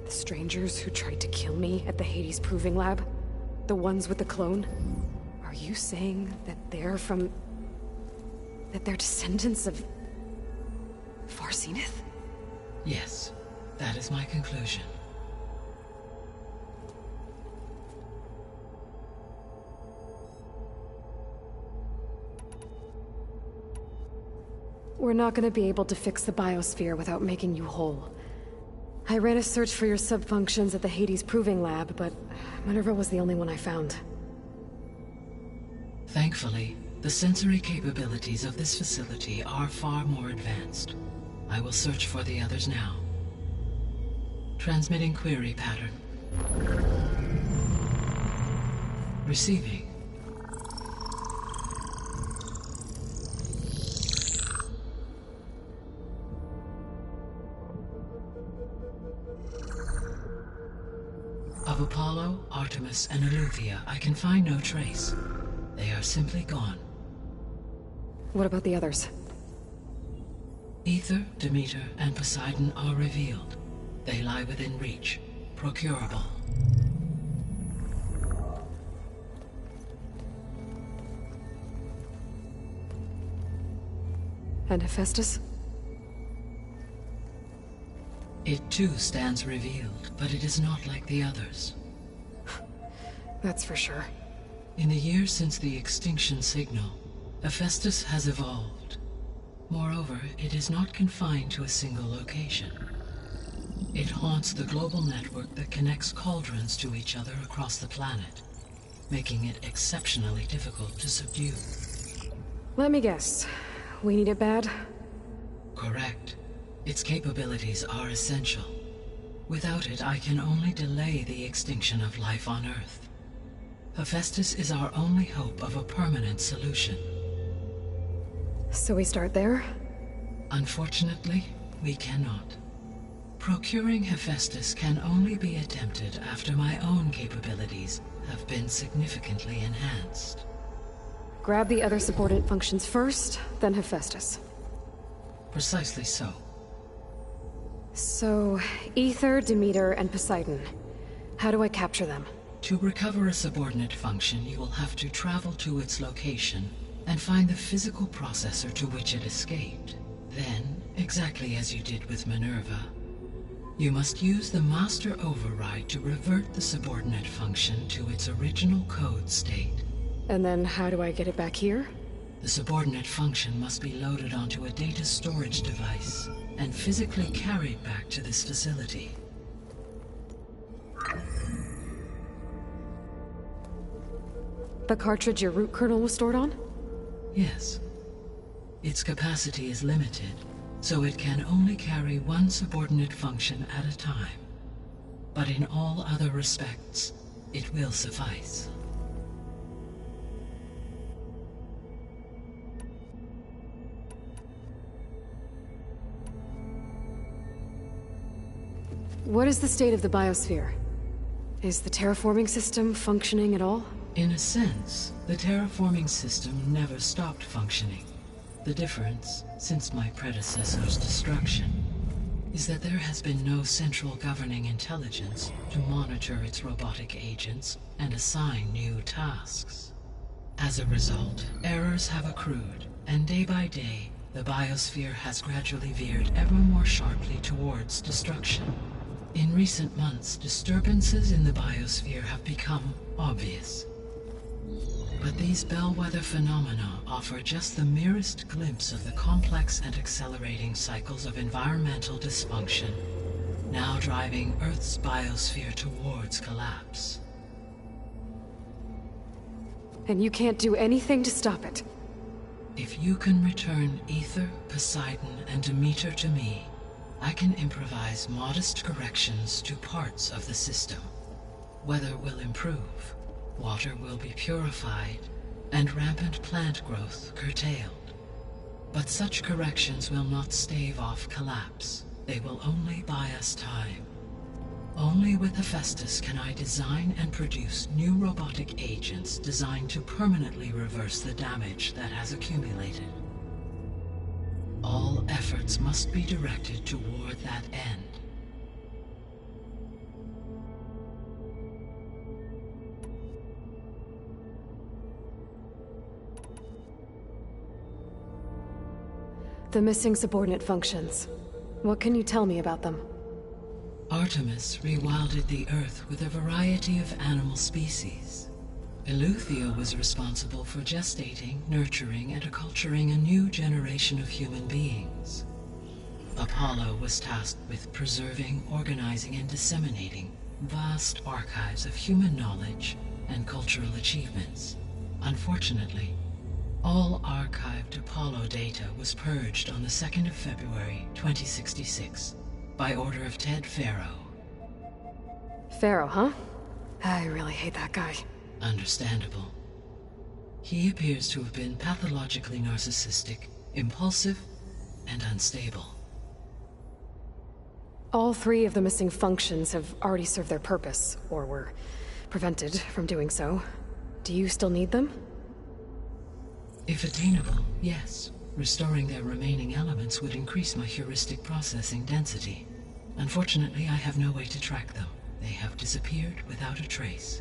The strangers who tried to kill me at the Hades Proving Lab? The ones with the clone? Are you saying that they're from... that they're descendants of... Far Zenith? Yes. That is my conclusion. We're not gonna be able to fix the biosphere without making you whole. I ran a search for your subfunctions at the Hades Proving Lab, but Minerva was the only one I found. Thankfully, the sensory capabilities of this facility are far more advanced. I will search for the others now. Transmitting query pattern. Receiving. Of Apollo, Artemis, and Eleuthia, I can find no trace. They are simply gone. What about the others? Aether, Demeter, and Poseidon are revealed. They lie within reach, procurable. And Hephaestus? It too stands revealed, but it is not like the others. That's for sure. In the years since the extinction signal, Hephaestus has evolved. Moreover, it is not confined to a single location. It haunts the global network that connects cauldrons to each other across the planet, making it exceptionally difficult to subdue. Let me guess. We need it bad? Correct. Its capabilities are essential. Without it, I can only delay the extinction of life on Earth. Hephaestus is our only hope of a permanent solution. So we start there? Unfortunately, we cannot. Procuring Hephaestus can only be attempted after my own capabilities have been significantly enhanced. Grab the other subordinate functions first, then Hephaestus. Precisely so. So, Aether, Demeter, and Poseidon. How do I capture them? To recover a subordinate function, you will have to travel to its location and find the physical processor to which it escaped. Then, exactly as you did with Minerva, you must use the master override to revert the subordinate function to its original code state. And then how do I get it back here? The subordinate function must be loaded onto a data storage device and physically carried back to this facility. The cartridge your root kernel was stored on? Yes. Its capacity is limited, so it can only carry one subordinate function at a time. But in all other respects, it will suffice. What is the state of the biosphere? Is the terraforming system functioning at all? In a sense, the terraforming system never stopped functioning. The difference, since my predecessor's destruction, is that there has been no central governing intelligence to monitor its robotic agents and assign new tasks. As a result, errors have accrued, and day by day, the biosphere has gradually veered ever more sharply towards destruction. In recent months, disturbances in the biosphere have become obvious. But these bellwether phenomena offer just the merest glimpse of the complex and accelerating cycles of environmental dysfunction, now driving Earth's biosphere towards collapse. And you can't do anything to stop it? If you can return Aether, Poseidon, and Demeter to me, I can improvise modest corrections to parts of the system. Weather will improve, water will be purified, and rampant plant growth curtailed. But such corrections will not stave off collapse. They will only buy us time. Only with Hephaestus can I design and produce new robotic agents designed to permanently reverse the damage that has accumulated. All efforts must be directed toward that end. The missing subordinate functions. What can you tell me about them? Artemis rewilded the Earth with a variety of animal species. Eleuthia was responsible for gestating, nurturing, and acculturating a new generation of human beings. Apollo was tasked with preserving, organizing, and disseminating vast archives of human knowledge and cultural achievements. Unfortunately, all archived Apollo data was purged on the 2nd of February, 2066, by order of Ted Faro. Pharaoh, huh? I really hate that guy. Understandable. He appears to have been pathologically narcissistic, impulsive, and unstable. All 3 of the missing functions have already served their purpose, or were prevented from doing so. Do you still need them? If attainable, yes. Restoring their remaining elements would increase my heuristic processing density. Unfortunately, I have no way to track them. They have disappeared without a trace.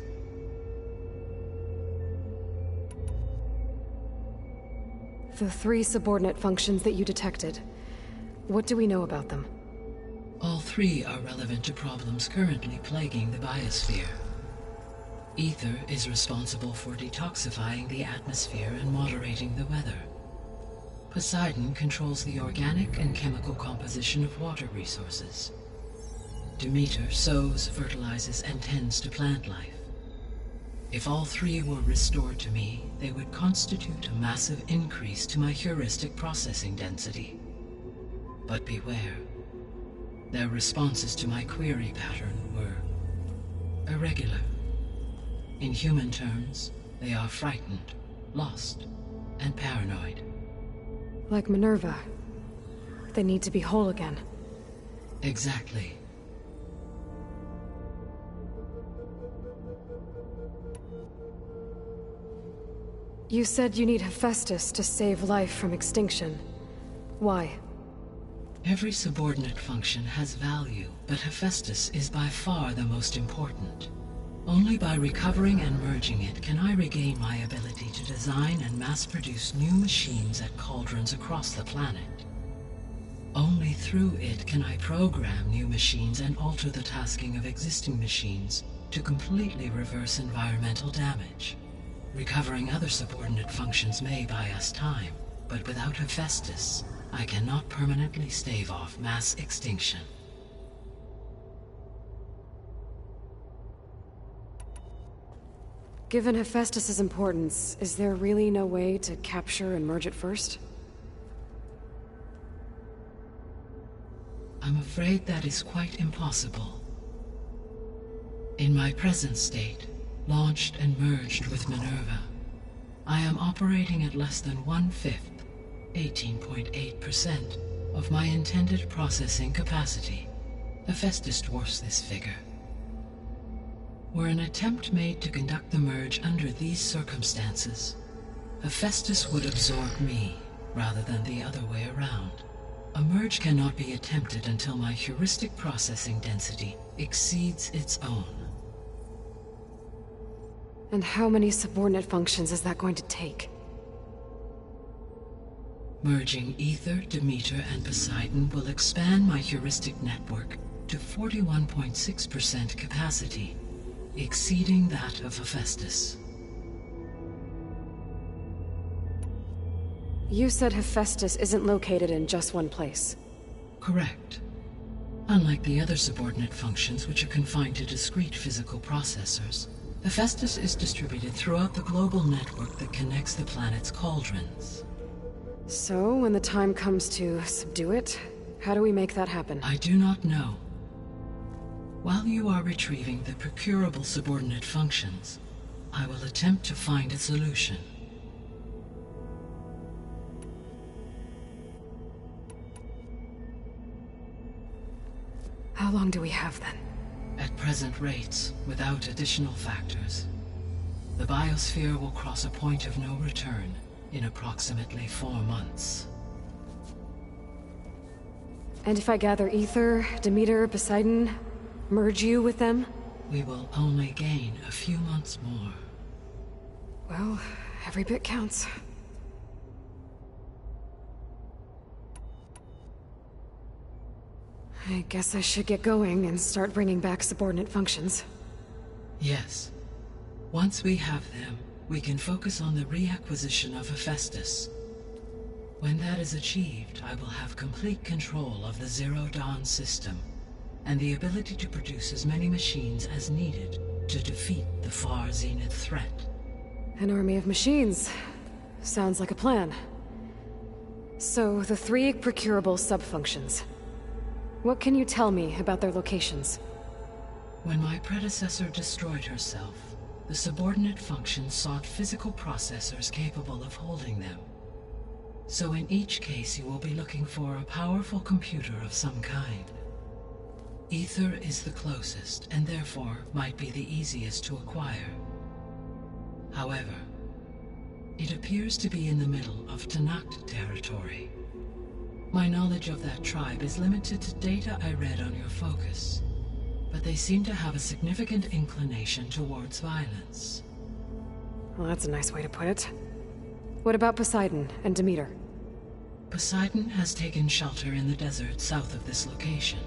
The 3 subordinate functions that you detected, what do we know about them? All 3 are relevant to problems currently plaguing the biosphere. Ether is responsible for detoxifying the atmosphere and moderating the weather. Poseidon controls the organic and chemical composition of water resources. Demeter sows, fertilizes, and tends to plant life. If all 3 were restored to me, they would constitute a massive increase to my heuristic processing density. But beware. Their responses to my query pattern were irregular. In human terms, they are frightened, lost, and paranoid. Like Minerva. They need to be whole again. Exactly. You said you need Hephaestus to save life from extinction. Why? Every subordinate function has value, but Hephaestus is by far the most important. Only by recovering and merging it can I regain my ability to design and mass-produce new machines at cauldrons across the planet. Only through it can I program new machines and alter the tasking of existing machines to completely reverse environmental damage. Recovering other subordinate functions may buy us time, but without Hephaestus, I cannot permanently stave off mass extinction. Given Hephaestus's importance, is there really no way to capture and merge it first? I'm afraid that is quite impossible. In my present state, launched and merged with Minerva, I am operating at less than 1/5, 18.8%, of my intended processing capacity. Hephaestus dwarfs this figure. Were an attempt made to conduct the merge under these circumstances, Hephaestus would absorb me, rather than the other way around. A merge cannot be attempted until my heuristic processing density exceeds its own. And how many subordinate functions is that going to take? Merging Ether, Demeter, and Poseidon will expand my heuristic network to 41.6% capacity, exceeding that of Hephaestus. You said Hephaestus isn't located in just one place. Correct. Unlike the other subordinate functions, which are confined to discrete physical processors, Hephaestus is distributed throughout the global network that connects the planet's cauldrons. So, when the time comes to subdue it, how do we make that happen? I do not know. While you are retrieving the procurable subordinate functions, I will attempt to find a solution. How long do we have then? At present rates, without additional factors, the biosphere will cross a point of no return in approximately 4 months. And if I gather Ether, Demeter, Poseidon, merge you with them? We will only gain a few months more. Well, every bit counts. I guess I should get going and start bringing back subordinate functions. Yes. Once we have them, we can focus on the reacquisition of Hephaestus. When that is achieved, I will have complete control of the Zero Dawn system, and the ability to produce as many machines as needed to defeat the Far Zenith threat. An army of machines. Sounds like a plan. So, the 3 procurable sub-functions. What can you tell me about their locations? When my predecessor destroyed herself, the subordinate functions sought physical processors capable of holding them. So in each case you will be looking for a powerful computer of some kind. Ether is the closest, and therefore might be the easiest to acquire. However, it appears to be in the middle of Tenakth territory. My knowledge of that tribe is limited to data I read on your focus, but they seem to have a significant inclination towards violence. Well, that's a nice way to put it. What about Poseidon and Demeter? Poseidon has taken shelter in the desert south of this location.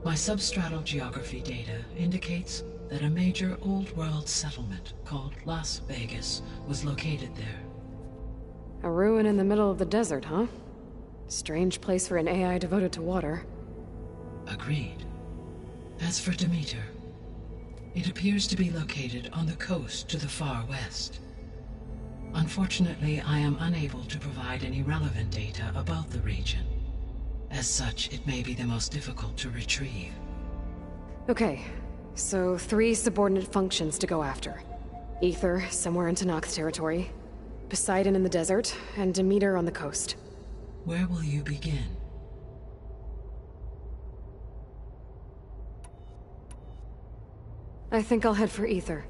My substratal geography data indicates that a major old-world settlement called Las Vegas was located there. A ruin in the middle of the desert, huh? Strange place for an AI devoted to water. Agreed. As for Demeter, it appears to be located on the coast to the far west. Unfortunately, I am unable to provide any relevant data about the region. As such, it may be the most difficult to retrieve. Okay, so 3 subordinate functions to go after. Ether, somewhere in Tenakth territory. Poseidon in the desert, and Demeter on the coast. Where will you begin? I think I'll head for Ether.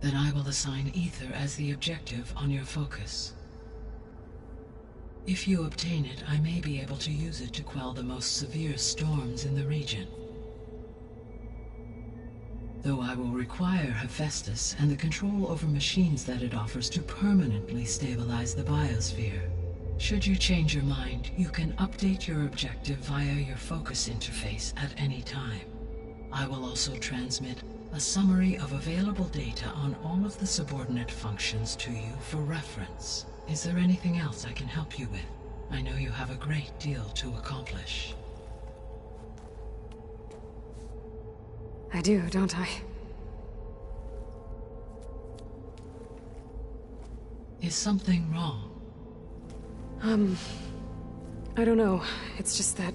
Then I will assign Ether as the objective on your focus. If you obtain it, I may be able to use it to quell the most severe storms in the region. Though I will require Hephaestus and the control over machines that it offers to permanently stabilize the biosphere. Should you change your mind, you can update your objective via your focus interface at any time. I will also transmit a summary of available data on all of the subordinate functions to you for reference. Is there anything else I can help you with? I know you have a great deal to accomplish. I do, don't I? Is something wrong? I don't know. It's just that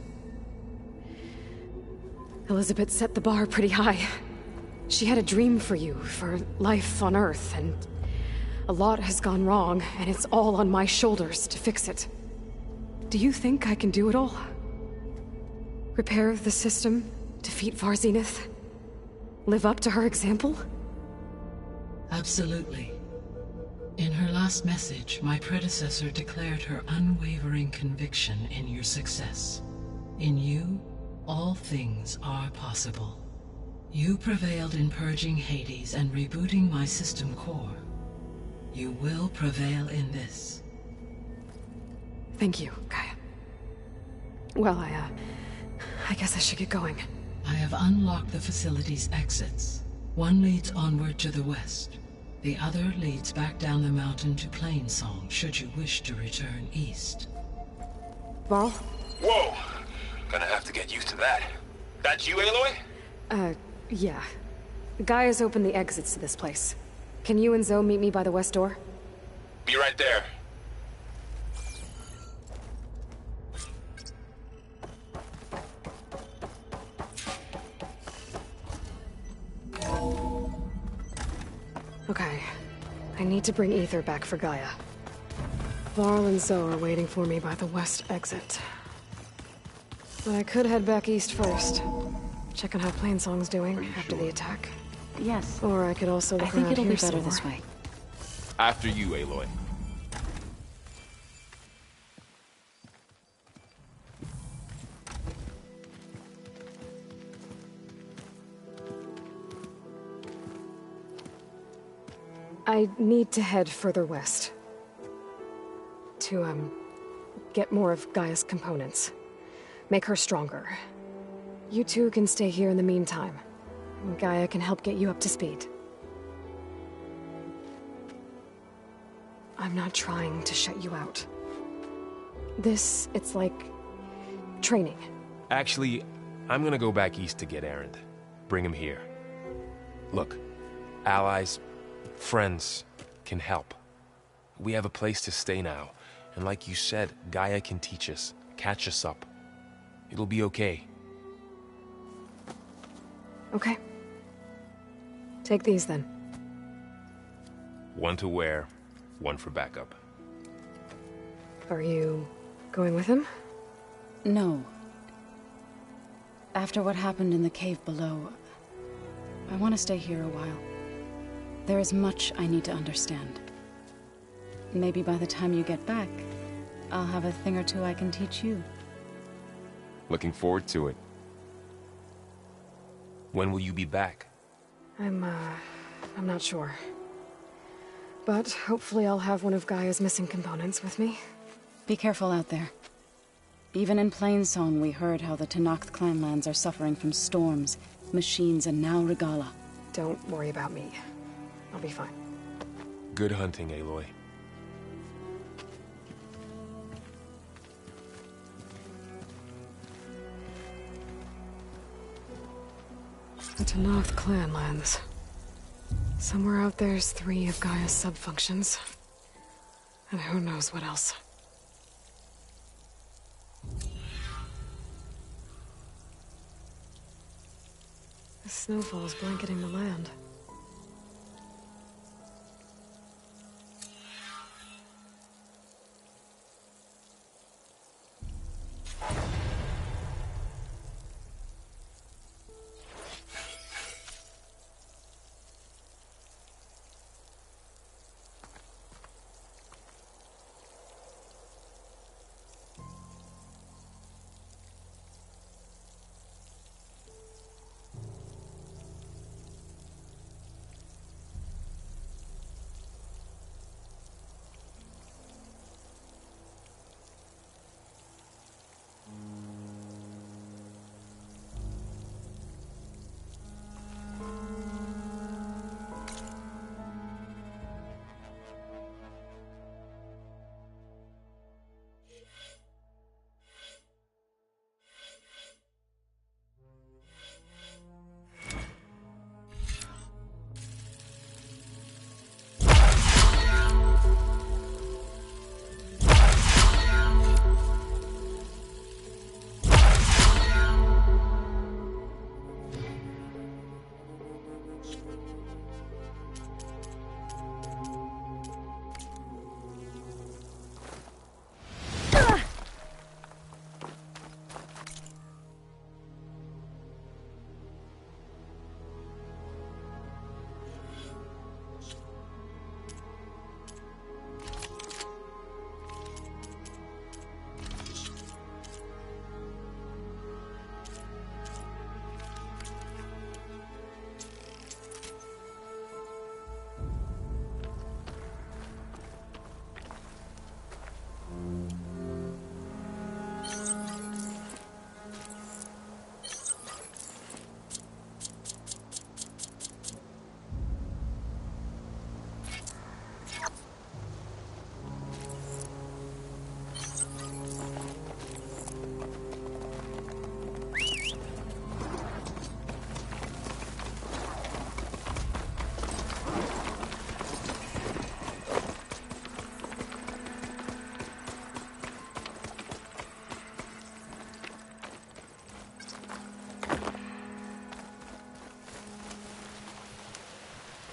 Elizabeth set the bar pretty high. She had a dream for you, for life on Earth, and a lot has gone wrong, and it's all on my shoulders to fix it. Do you think I can do it all? Repair the system, defeat Far Zenith, live up to her example? Absolutely. In her last message, my predecessor declared her unwavering conviction in your success. In you, all things are possible. You prevailed in purging Hades and rebooting my system core. You will prevail in this. Thank you, Gaia. Well, I guess I should get going. I have unlocked the facility's exits. One leads onward to the west. The other leads back down the mountain to Plainsong, should you wish to return east. Varl? Whoa! Gonna have to get used to that. That's you, Aloy? Yeah. Gaia's opened the exits to this place. Can you and Zoe meet me by the west door? Be right there. Okay. I need to bring Ether back for Gaia. Varl and Zoe are waiting for me by the west exit. But I could head back east first. Check on how Plainsong's doing after the attack. Yes. Or I could also look I think around it'll here be better somewhere. this way. After you, Aloy. I need to head further west. To, get more of Gaia's components. Make her stronger. You two can stay here in the meantime. Gaia can help get you up to speed. I'm not trying to shut you out. It's like... training. Actually, I'm gonna go back east to get Erend. Bring him here. Look, allies, friends can help. We have a place to stay now, and like you said, Gaia can teach us, catch us up. It'll be okay. Okay. Take these then. One to wear, one for backup. Are you going with him? No. After what happened in the cave below, I want to stay here a while. There is much I need to understand. Maybe by the time you get back, I'll have a thing or two I can teach you. Looking forward to it. When will you be back? I'm not sure. But hopefully I'll have one of Gaia's missing components with me. Be careful out there. Even in Plainsong, we heard how the Tenakth clanlands are suffering from storms, machines, and now Regalla. Don't worry about me. I'll be fine. Good hunting, Aloy. The Tenakth clanlands. Somewhere out there's 3 of Gaia's subfunctions. And who knows what else. The snowfall is blanketing the land.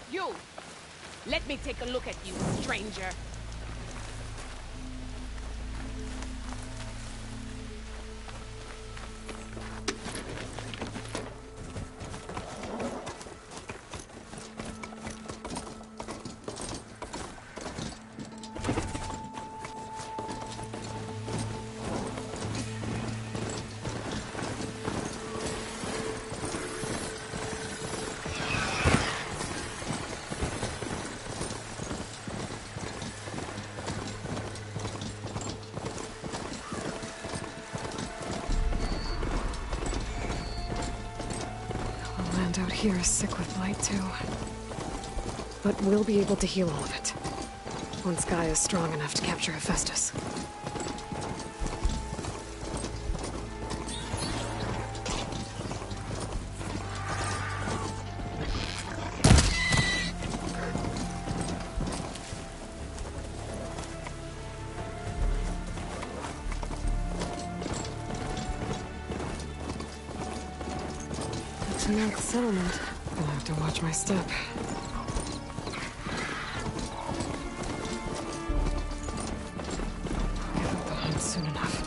You! Let me take a look at you, stranger. here is sick with blight too. But we'll be able to heal all of it. Once Guy is strong enough to capture Hephaestus. To North Settlement. I'll have to watch my step. Give up the hunt soon enough.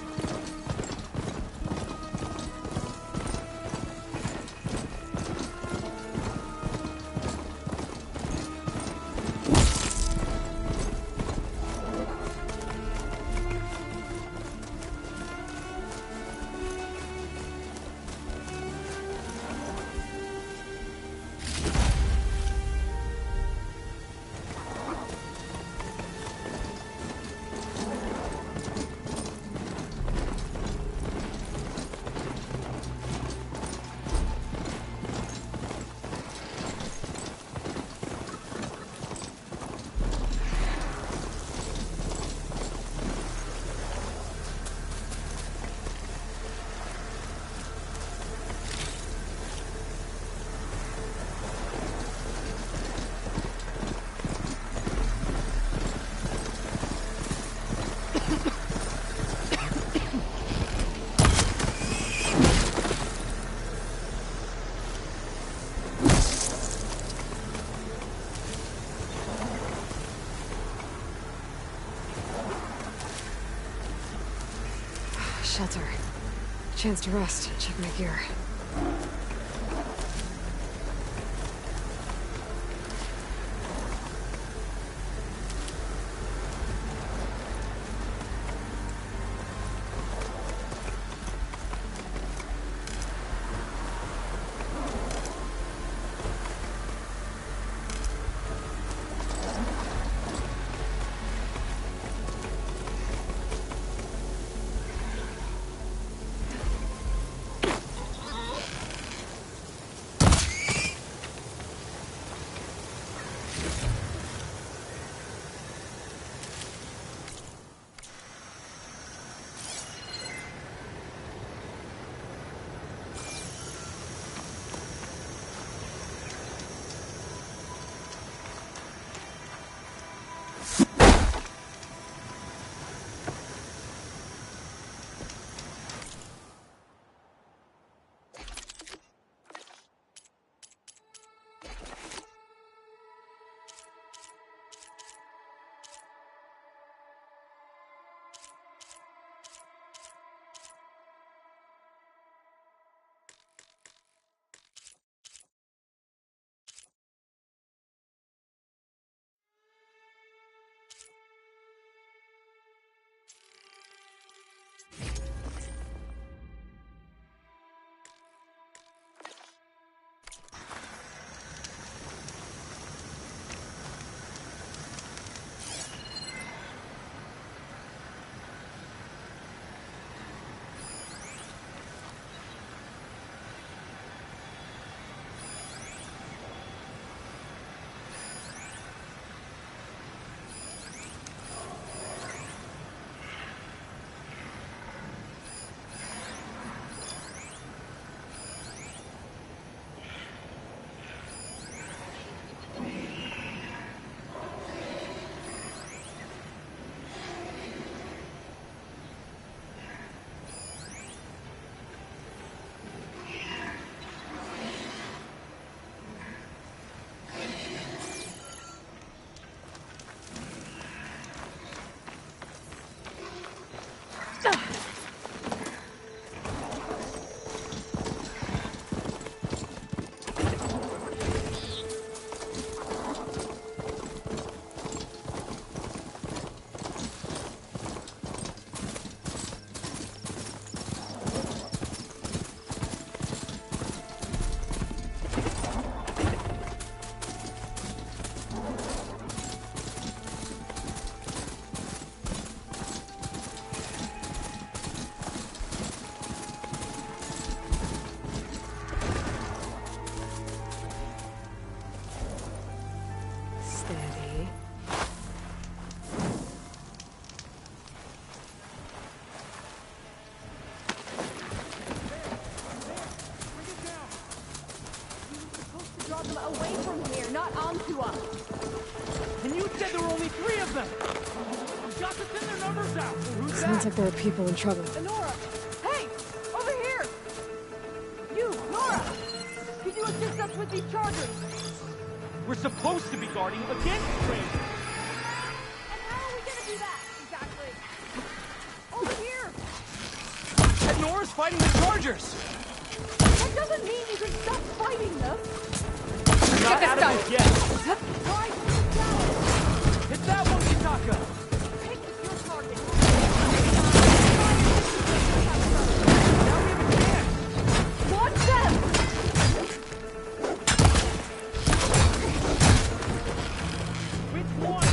Shelter. Chance to rest. Check my gear. Steady. Drop them away from here, not onto us. And you said there were only 3 of them! We got to send their numbers out! Who's Sounds like there are people in trouble. Nora! Hey! Over here! You, Nora! Could you assist us with these chargers? We're supposed to be guarding against strangers! And how are we gonna do that, exactly? Over here! And Nora's fighting the Chargers! That doesn't mean you can stop fighting them! Not out of it yet! Why? Down! Hit that one, Kitaka! Pick your target! Now we have a chance! Watch them! Which one?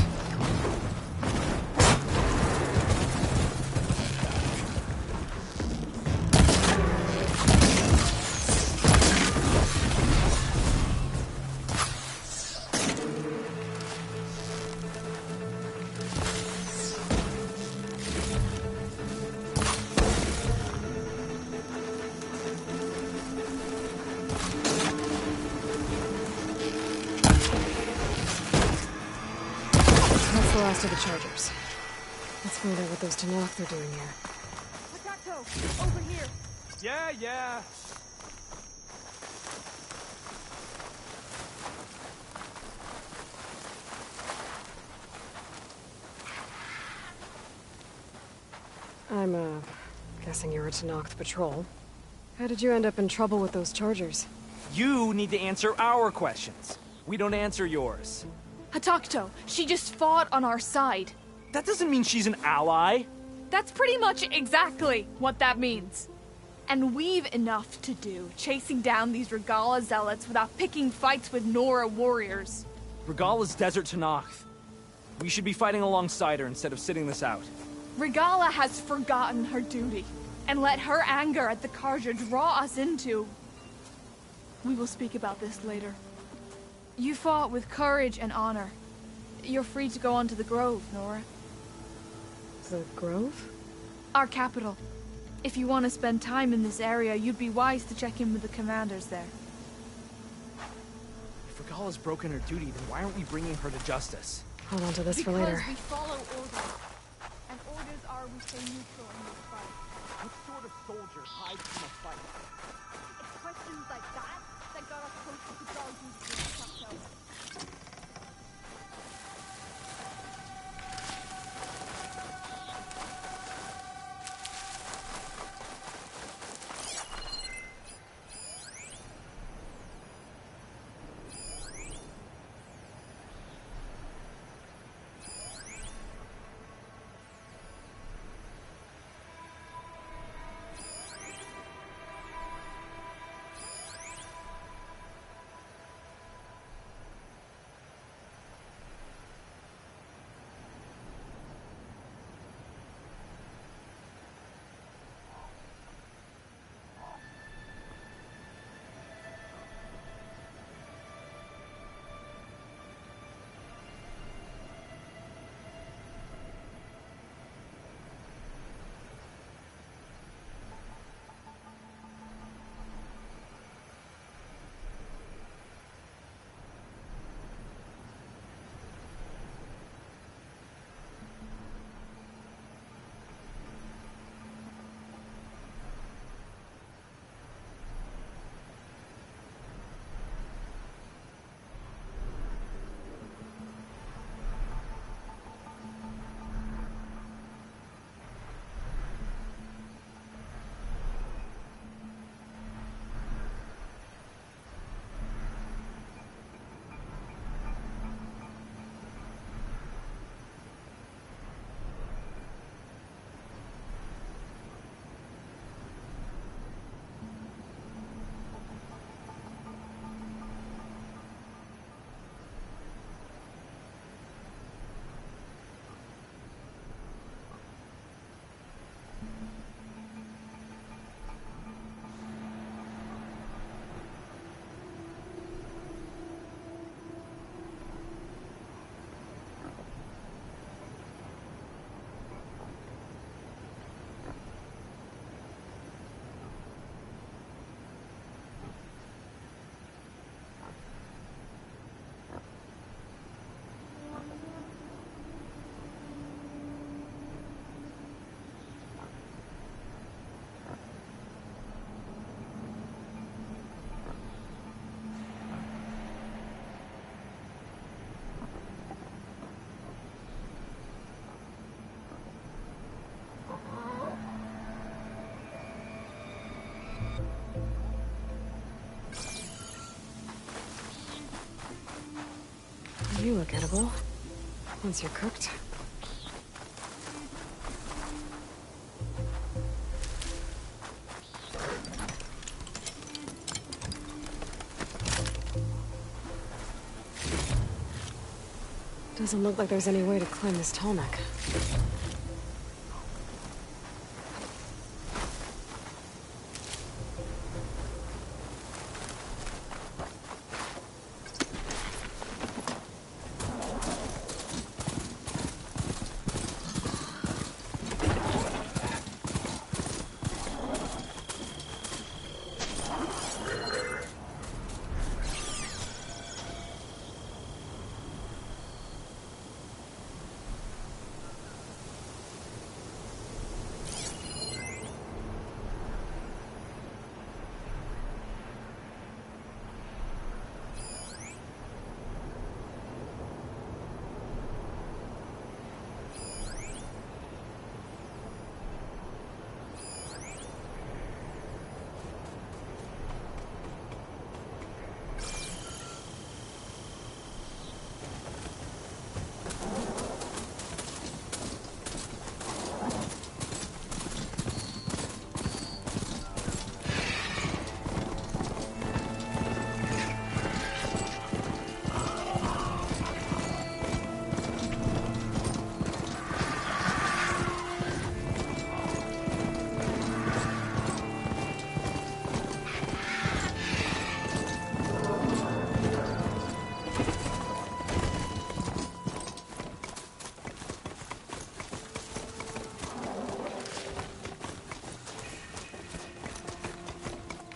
That's the last of the Chargers. Let's find out what those Tenakth are doing here. Potacto! Over here! Yeah. I'm, guessing you're a Tenakth patrol. How did you end up in trouble with those Chargers? You need to answer our questions. We don't answer yours. Hatakto, she just fought on our side. That doesn't mean she's an ally. That's pretty much exactly what that means. And we've enough to do chasing down these Regalla zealots without picking fights with Nora warriors. Regalla's Desert Tenakth. We should be fighting alongside her instead of sitting this out. Regalla has forgotten her duty and let her anger at the Carja draw us into... We will speak about this later. You fought with courage and honor. You're free to go on to the Grove, Nora. The Grove? Our capital. If you want to spend time in this area, you'd be wise to check in with the commanders there. If Regalla's broken her duty, then why aren't we bringing her to justice? Hold on to this for Because later. we follow orders. And orders are we stay neutral in this fight. What sort of soldier hides from a fight? It's questions like that that got us closer to Dalju's Hatakto. You look edible. Once you're cooked. Doesn't look like there's any way to climb this tall neck.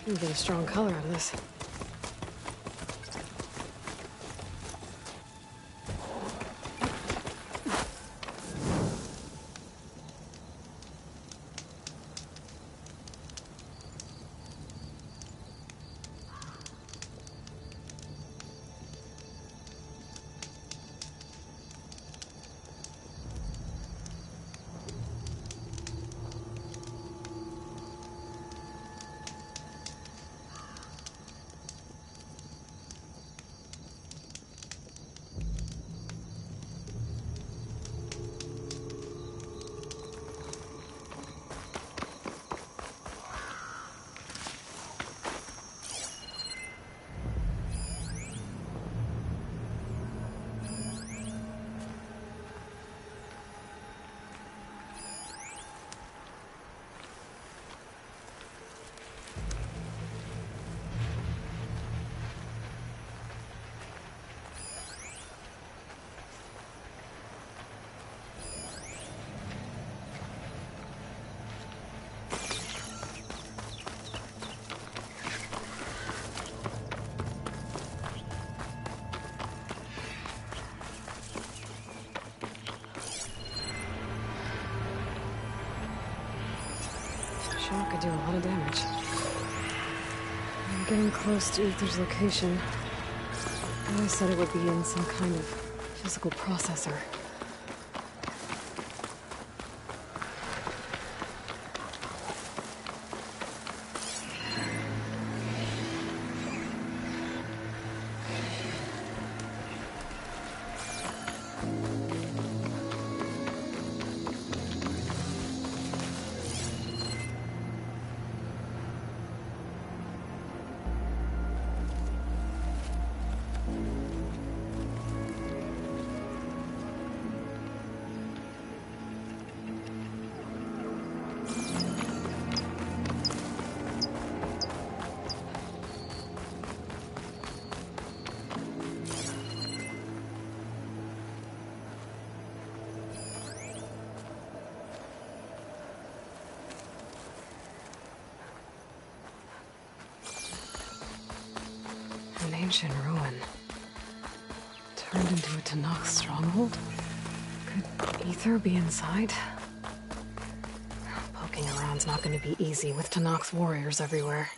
You get a strong color out of this. Sure could do a lot of damage. I'm getting close to Ether's location. I said it would be in some kind of physical processor. An ancient ruin. Turned into a Tenakth stronghold? Could Ether be inside? Poking around's not going to be easy with Tenakth's warriors everywhere.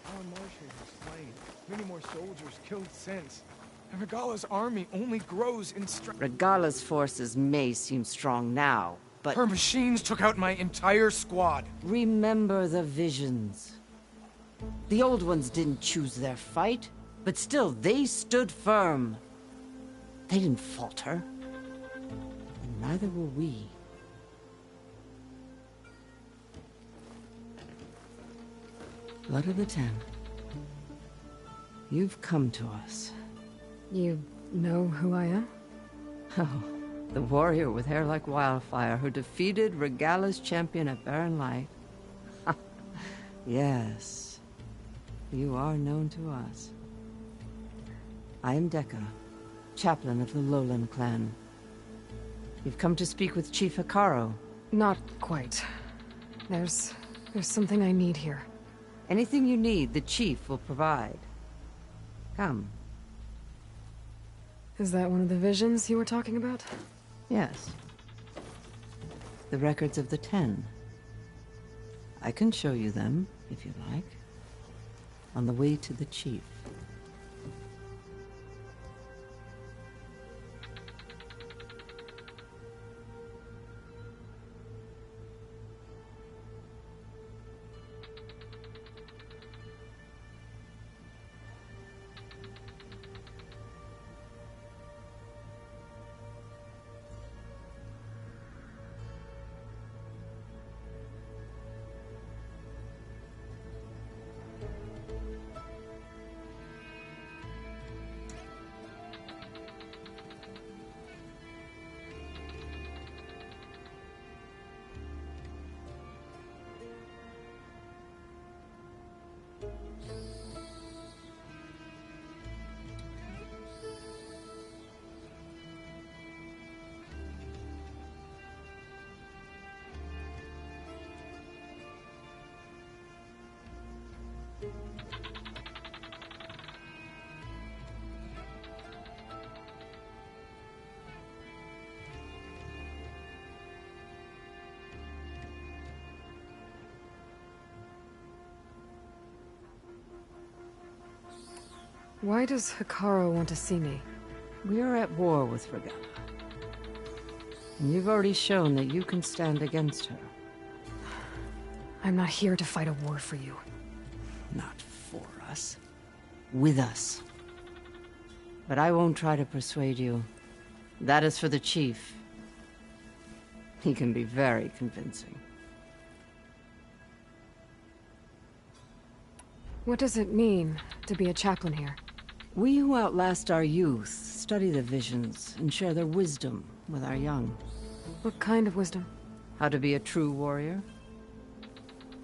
Our Martians are slain. Many more soldiers killed since. And Regala's army only grows in strength. Regala's forces may seem strong now, but... Her machines took out my entire squad. Remember the visions. The old ones didn't choose their fight. But still, they stood firm. They didn't falter. And neither will we. Blood of the Ten. You've come to us. You know who I am? Oh, the warrior with hair like wildfire who defeated Regala's champion at Barren Light. Yes, you are known to us. I am Dekka, chaplain of the Lowland clan. You've come to speak with Chief Hekarro. Not quite. There's something I need here. Anything you need, the Chief will provide. Come. Is that one of the visions you were talking about? Yes. The records of the Ten. I can show you them, if you like. On the way to the Chief. Why does Hekarro want to see me? We are at war with Regala. And you've already shown that you can stand against her. I'm not here to fight a war for you. Not for us. With us. But I won't try to persuade you. That is for the Chief. He can be very convincing. What does it mean to be a chaplain here? We who outlast our youth study the visions and share their wisdom with our young. What kind of wisdom? How to be a true warrior.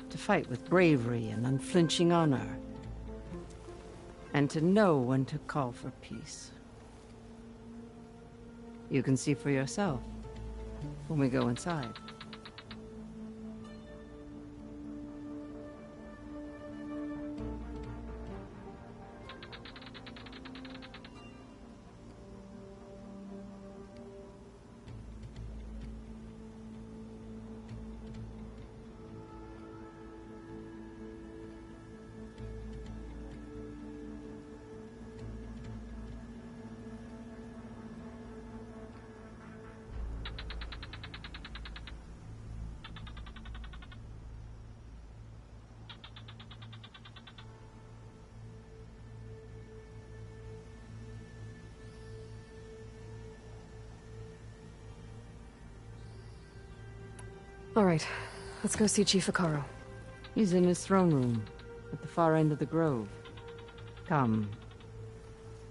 To fight with bravery and unflinching honor. And to know when to call for peace. You can see for yourself when we go inside. All right, let's go see Chief Hekarro. He's in his throne room, at the far end of the grove. Come.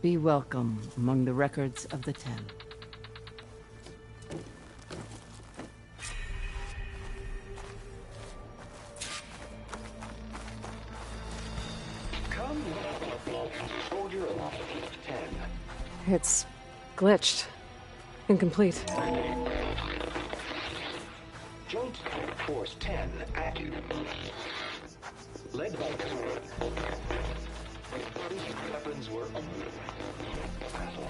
Be welcome among the records of the Ten. Come, soldier of 10. It's glitched. Incomplete. Joint Force 10 active. Led by weapons were battle.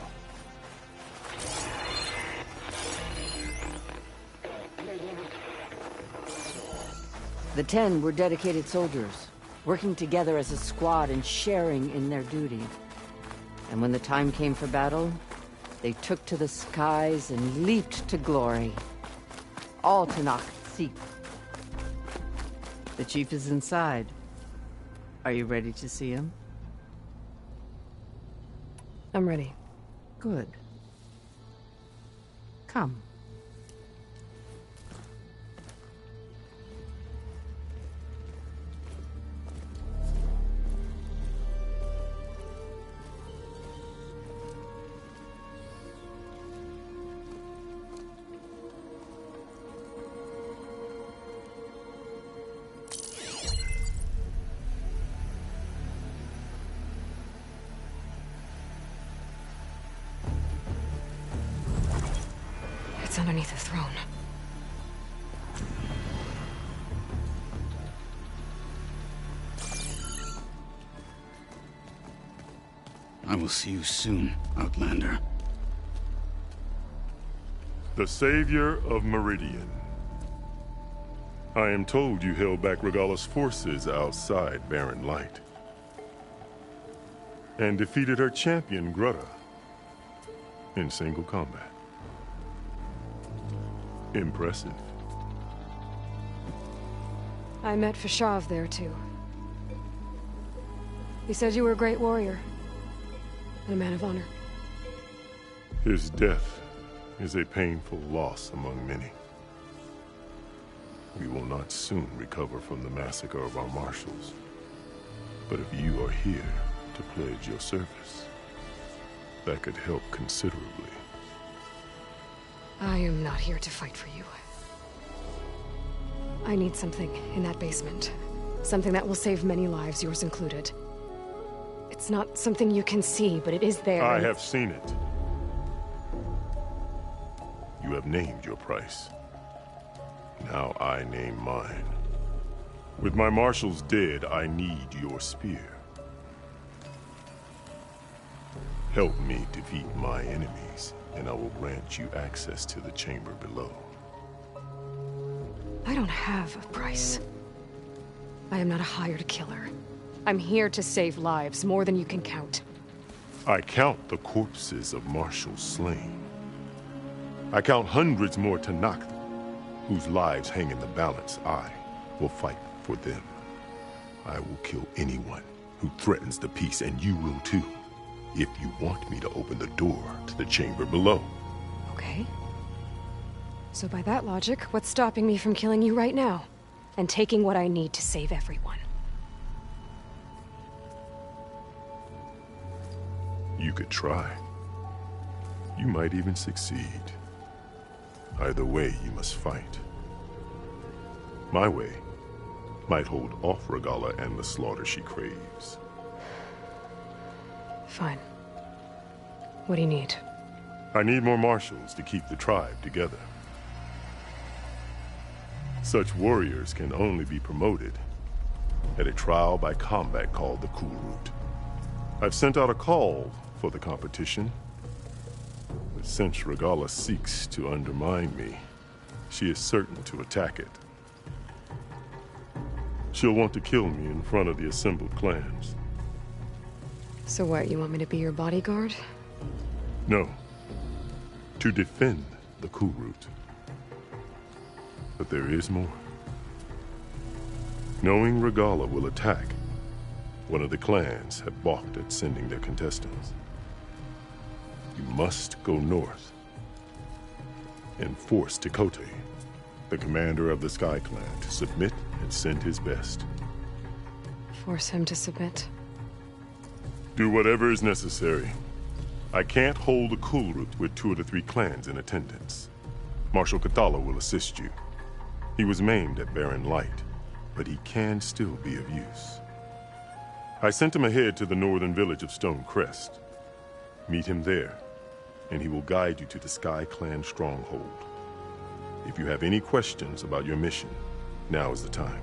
The Ten were dedicated soldiers, working together as a squad and sharing in their duty. And when the time came for battle, they took to the skies and leaped to glory. All to Nacht-Zeke. The Chief is inside. Are you ready to see him? I'm ready. Good. Come. It's underneath the throne. I will see you soon, Outlander. The Savior of Meridian. I am told you held back Regalla's forces outside Barren Light. And defeated her champion, Grudda, in single combat. Impressive. I met Fashav there, too. He said you were a great warrior. And a man of honor. His death is a painful loss among many. We will not soon recover from the massacre of our marshals. But if you are here to pledge your service, that could help considerably. I am not here to fight for you. I need something in that basement. Something that will save many lives, yours included. It's not something you can see, but it is there. I have seen it. You have named your price. Now I name mine. With my marshals dead, I need your spear. Help me defeat my enemies, and I will grant you access to the chamber below. I don't have a price. I am not a hired killer. I'm here to save lives, more than you can count. I count the corpses of marshals slain. I count hundreds more Tenakth, whose lives hang in the balance. I will fight for them. I will kill anyone who threatens the peace, and you will too, if you want me to open the door to the chamber below. Okay. So by that logic, what's stopping me from killing you right now? And taking what I need to save everyone? You could try. You might even succeed. Either way, you must fight. My way might hold off Regalla and the slaughter she craves. Fine. What do you need? I need more marshals to keep the tribe together. Such warriors can only be promoted at a trial by combat called the Kulrut. I've sent out a call for the competition, but since Regalla seeks to undermine me, she is certain to attack it. She'll want to kill me in front of the assembled clans. So what, you want me to be your bodyguard? No. To defend the Kulrut. But there is more. Knowing Regalla will attack, one of the clans have balked at sending their contestants. You must go north and force Tekotteh, the commander of the Sky Clan, to submit and send his best. Force him to submit? Do whatever is necessary. I can't hold the Kulrut with 2 of the 3 clans in attendance. Marshal Kotallo will assist you. He was maimed at Barren Light, but he can still be of use. I sent him ahead to the northern village of Stone Crest. Meet him there, and he will guide you to the Sky Clan stronghold. If you have any questions about your mission, now is the time.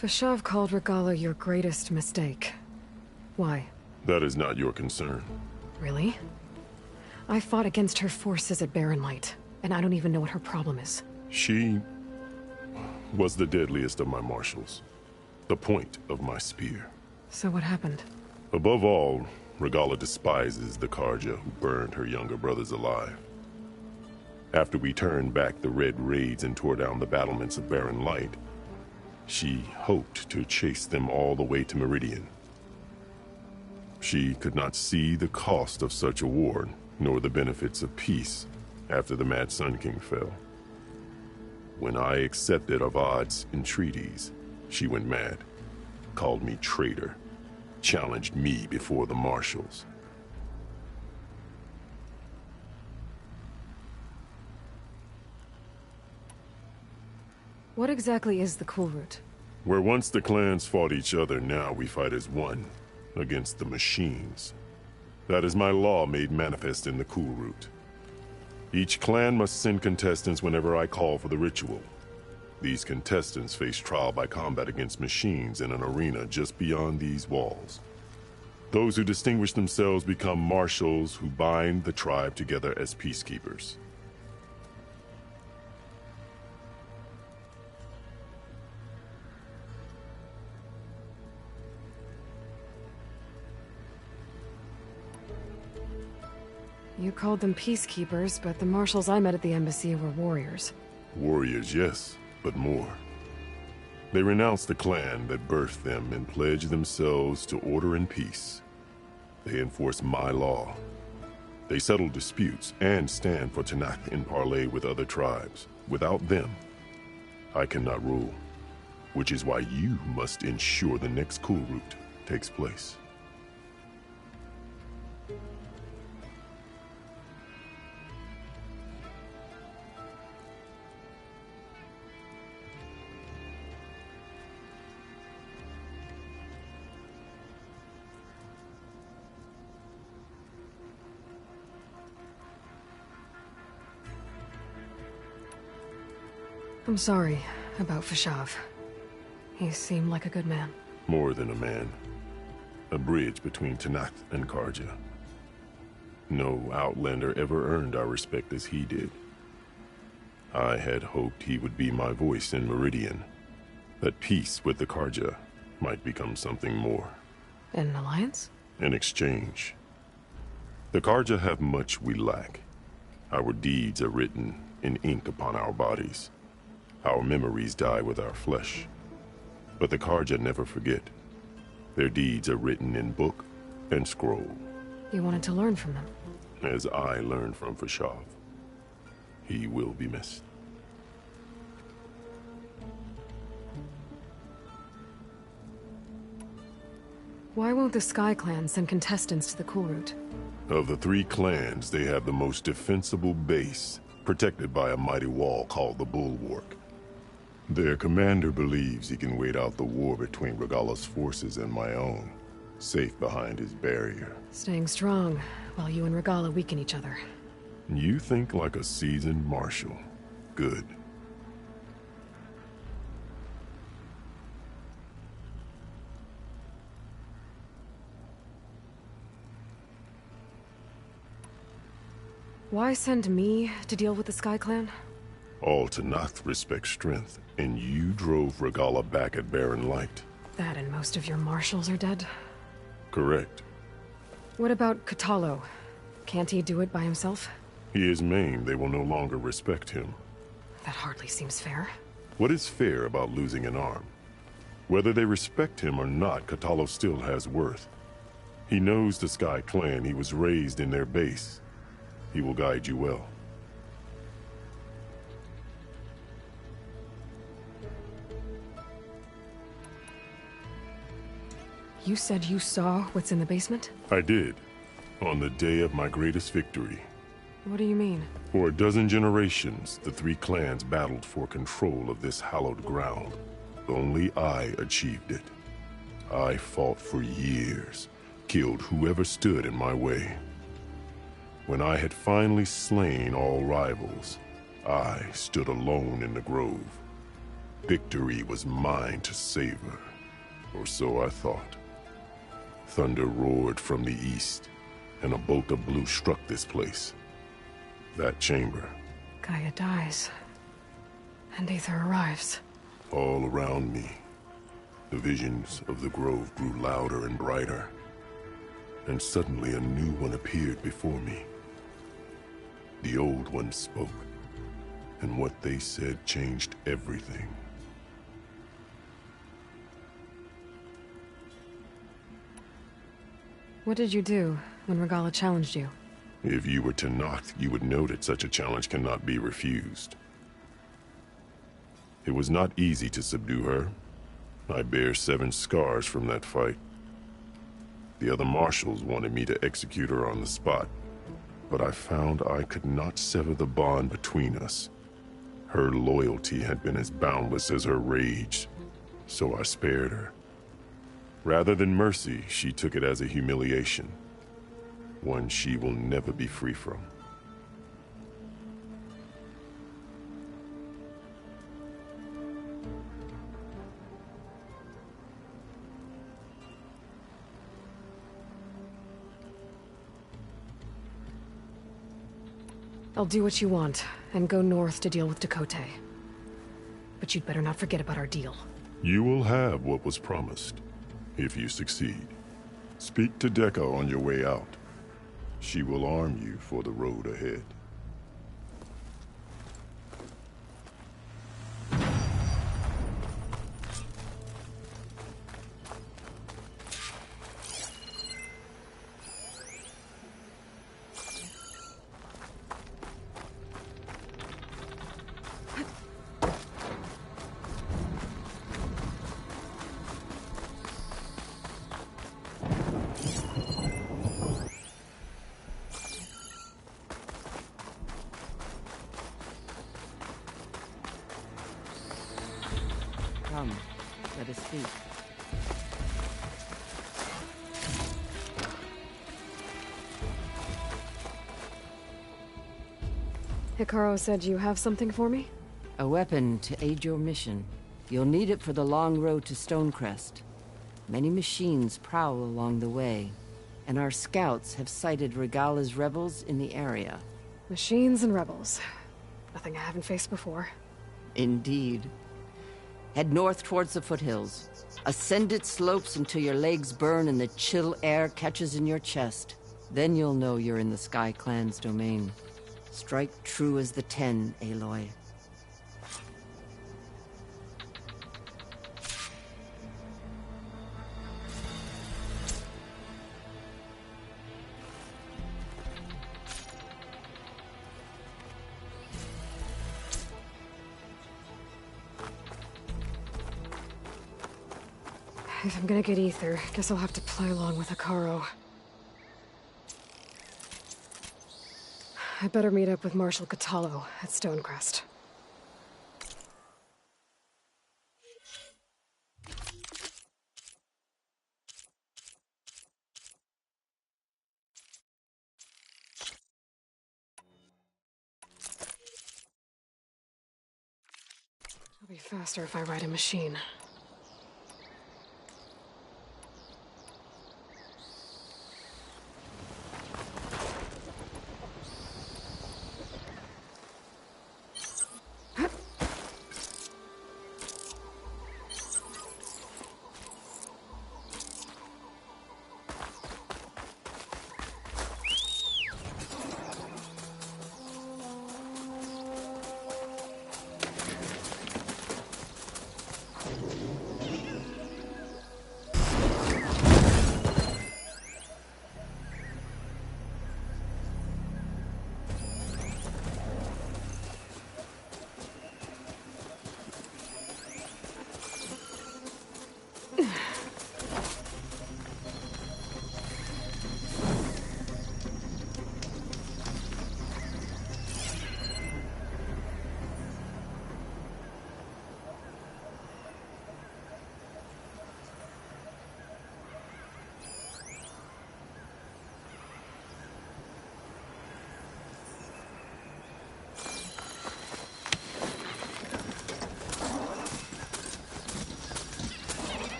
Fashav called Regalla your greatest mistake. Why? That is not your concern. Really? I fought against her forces at Barren Light, and I don't even know what her problem is. She was the deadliest of my marshals. The point of my spear. So what happened? Above all, Regalla despises the Carja who burned her younger brothers alive. After we turned back the Red Raids and tore down the battlements of Barren Light, She hoped to chase them all the way to Meridian. She could not see the cost of such a war, nor the benefits of peace after the Mad Sun King fell. When I accepted Avad's entreaties, she went mad, called me traitor, challenged me before the marshals. What exactly is the Kulrut? Where once the clans fought each other, now we fight as one, against the machines. That is my law made manifest in the Kulrut. Each clan must send contestants whenever I call for the ritual. These contestants face trial by combat against machines in an arena just beyond these walls. Those who distinguish themselves become marshals who bind the tribe together as peacekeepers. You called them peacekeepers, but the marshals I met at the embassy were warriors. Warriors, yes, but more. They renounce the clan that birthed them and pledge themselves to order and peace. They enforce my law. They settle disputes and stand for Tenakth in parley with other tribes. Without them, I cannot rule. Which is why you must ensure the next Kulrut takes place. I'm sorry about Fashav. He seemed like a good man. More than a man. A bridge between Tenakth and Carja. No Outlander ever earned our respect as he did. I had hoped he would be my voice in Meridian. That peace with the Carja might become something more. An alliance? In exchange. The Carja have much we lack. Our deeds are written in ink upon our bodies. Our memories die with our flesh. But the Carja never forget. Their deeds are written in book and scroll. You wanted to learn from them? As I learned from Fashav. He will be missed. Why won't the Sky Clan send contestants to the Kulrut? Of the three clans, they have the most defensible base, protected by a mighty wall called the Bulwark. Their commander believes he can wait out the war between Regalla's forces and my own, safe behind his barrier. Staying strong, while you and Regalla weaken each other. You think like a seasoned marshal. Good. Why send me to deal with the Sky Clan? All Tenakth respect strength, and you drove Regalla back at Barren Light. That and most of your marshals are dead? Correct. What about Kotallo? Can't he do it by himself? He is maimed. They will no longer respect him. That hardly seems fair. What is fair about losing an arm? Whether they respect him or not, Kotallo still has worth. He knows the Sky Clan. He was raised in their base. He will guide you well. You said you saw what's in the basement? I did. On the day of my greatest victory. What do you mean? For a dozen generations, the three clans battled for control of this hallowed ground. Only I achieved it. I fought for years, killed whoever stood in my way. When I had finally slain all rivals, I stood alone in the grove. Victory was mine to savor, or so I thought. Thunder roared from the east, and a bolt of blue struck this place. That chamber. Gaia dies, and Aether arrives. All around me, the visions of the grove grew louder and brighter, and suddenly a new one appeared before me. The old one spoke, and what they said changed everything. What did you do when Regalla challenged you? If you were to knock, you would know that such a challenge cannot be refused. It was not easy to subdue her. I bear 7 scars from that fight. The other marshals wanted me to execute her on the spot, but I found I could not sever the bond between us. Her loyalty had been as boundless as her rage, so I spared her. Rather than mercy, she took it as a humiliation, one she will never be free from. I'll do what you want, and go north to deal with Tekotteh. But you'd better not forget about our deal. You will have what was promised, if you succeed. Speak to Dekka on your way out. She will arm you for the road ahead. Come, let us speak. Hekarro said you have something for me? A weapon to aid your mission. You'll need it for the long road to Stonecrest. Many machines prowl along the way, and our scouts have sighted Regalla's rebels in the area. Machines and rebels. Nothing I haven't faced before. Indeed. Head north towards the foothills. Ascend its slopes until your legs burn and the chill air catches in your chest. Then you'll know you're in the Sky Clan's domain. Strike true as the 10, Aloy. If I'm gonna get ether, guess I'll have to play along with Hekarro. I better meet up with Marshal Kotallo at Stonecrest. It'll be faster if I ride a machine.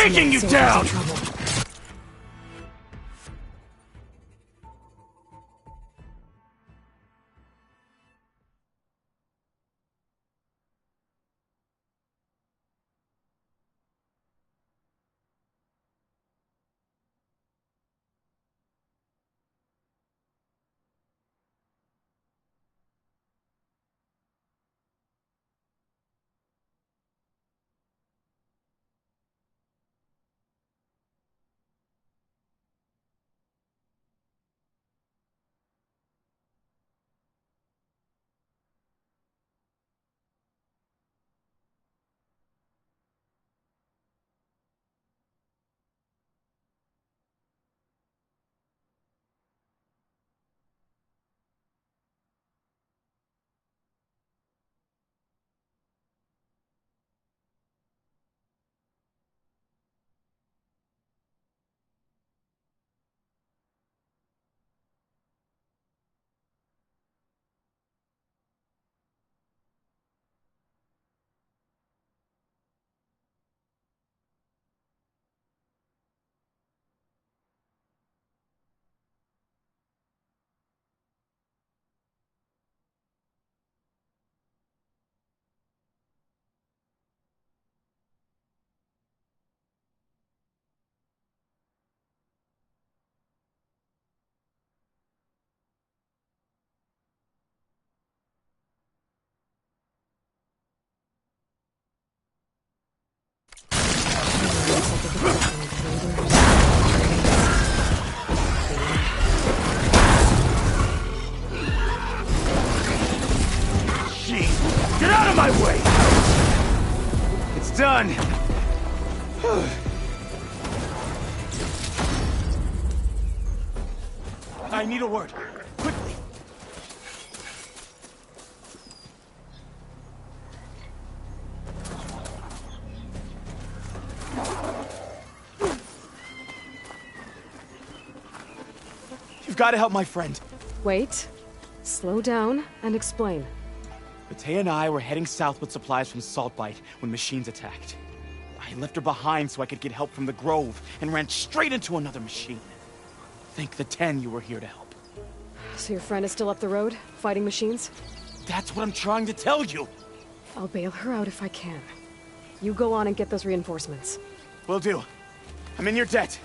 taking you down! Get out of my way! It's done! I need a word. Quickly! You've got to help my friend. Wait. Slow down and explain. Matea and I were heading south with supplies from Saltbite when machines attacked. I left her behind so I could get help from the Grove and ran straight into another machine. Thank the 10 you were here to help. So your friend is still up the road, fighting machines? That's what I'm trying to tell you! I'll bail her out if I can. You go on and get those reinforcements. Will do. I'm in your debt.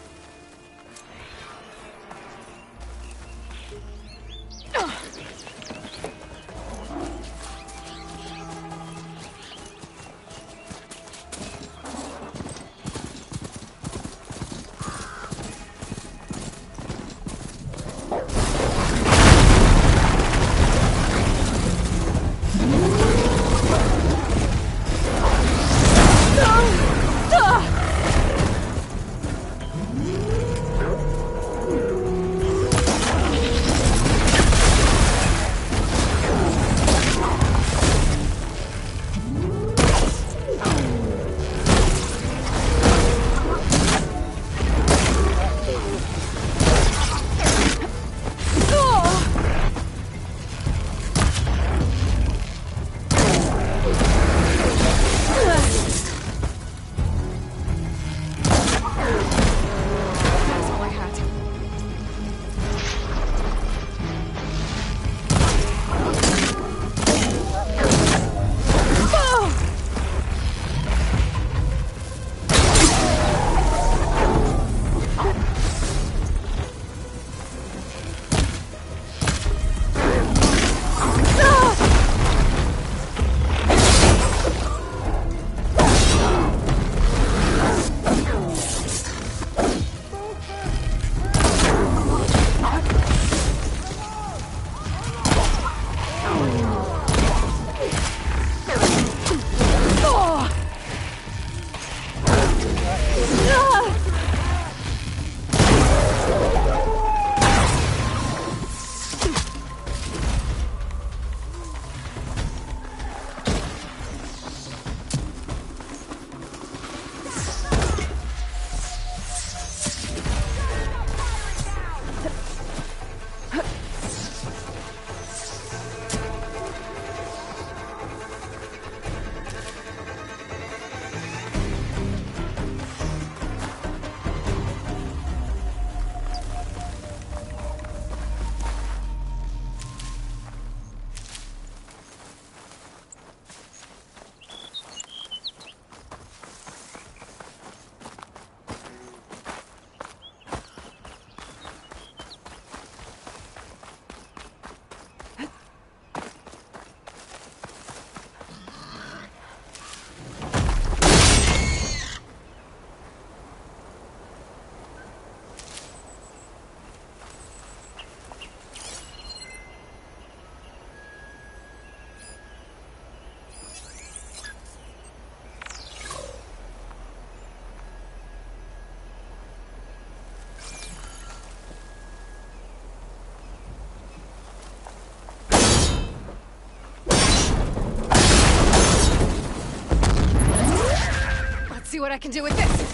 what I can do with this.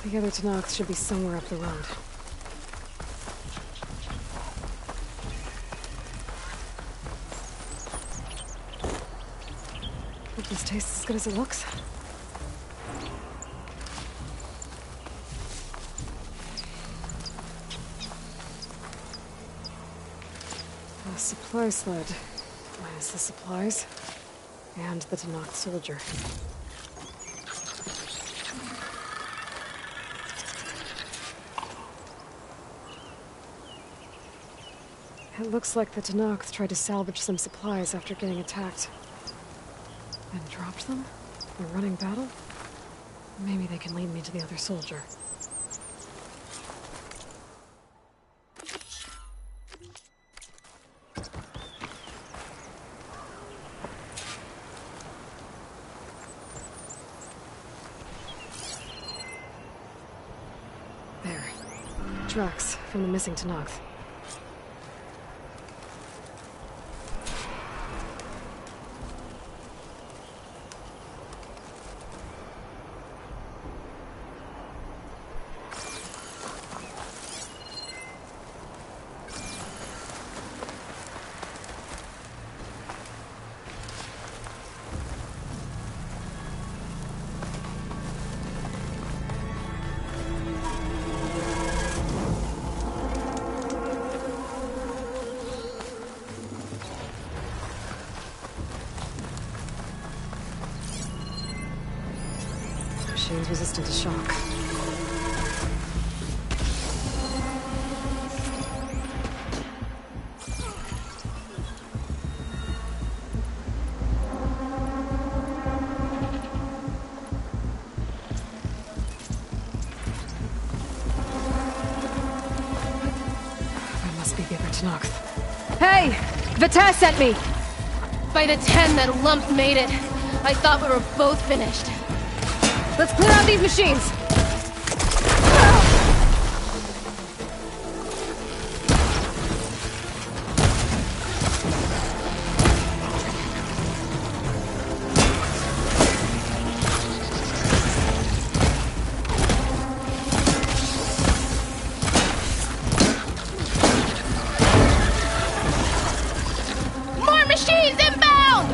The other Tenakth should be somewhere up the road. Hope this tastes as good as it looks. A supply sled. Minus the supplies. And the Tenakth soldier. It looks like the Tenakth tried to salvage some supplies after getting attacked. And dropped them? In a running battle? Maybe they can lead me to the other soldier. There. Tracks from the missing Tenakth. Machine's resistant to shock. That must be the other Tenakth. Hey! Vita sent me! By the 10 that lump made it, I thought we were both finished. Let's clear out these machines! More machines inbound!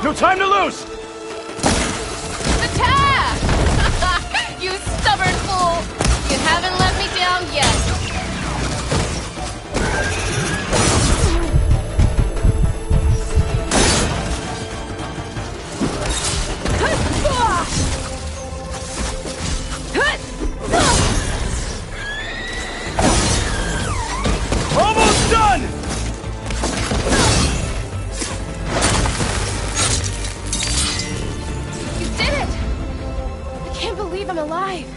No time to lose! Attack! You stubborn fool! You haven't let me down yet. Almost done! You did it! I can't believe I'm alive.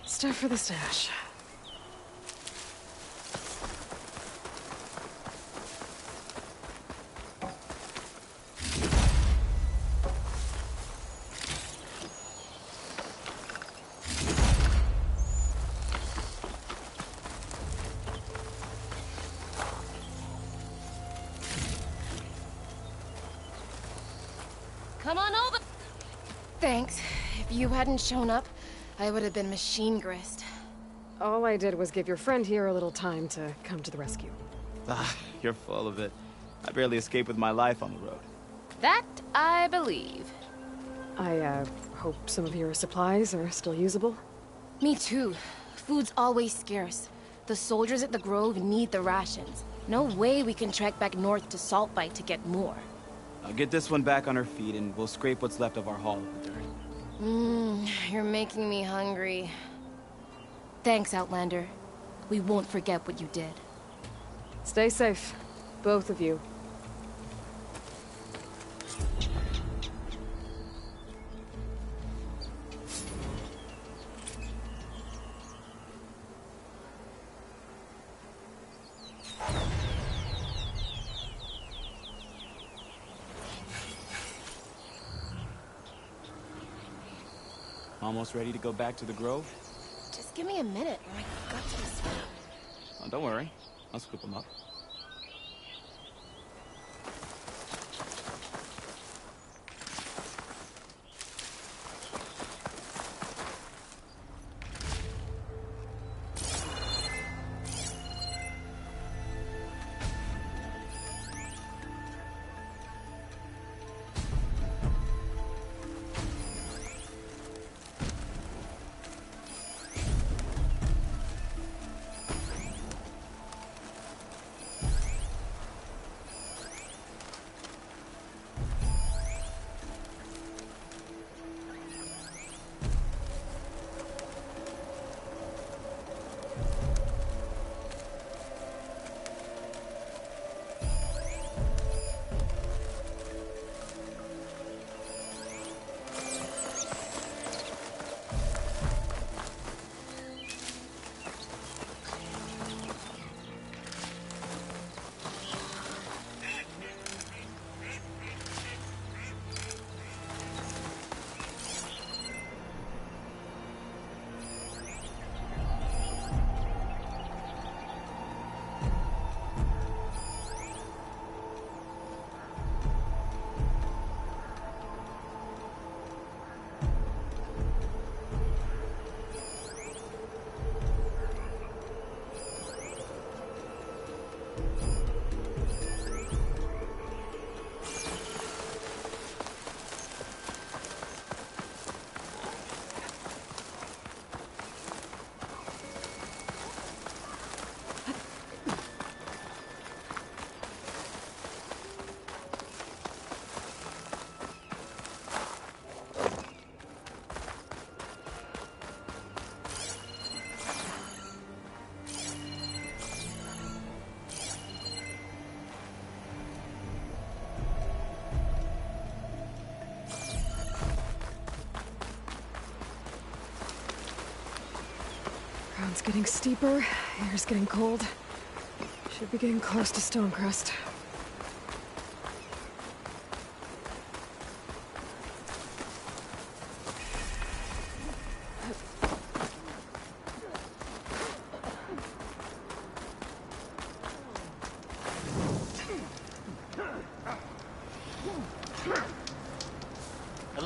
Stuff for the stash. Come on over. Thanks. If you hadn't shown up, I would have been machine grist. All I did was give your friend here a little time to come to the rescue. Ah, you're full of it. I barely escaped with my life on the road. That I believe. I, hope some of your supplies are still usable. Me too. Food's always scarce. The soldiers at the Grove need the rations. No way we can trek back north to Saltbite to get more. I'll get this one back on her feet and we'll scrape what's left of our haul of the dirt. You're making me hungry. Thanks, Outlander. We won't forget what you did. Stay safe, both of you. Almost ready to go back to the Grove? Just give me a minute. My guts are swelling. Oh, don't worry. I'll scoop them up. Ground's getting steeper, air's getting cold. Should be getting close to Stonecrest.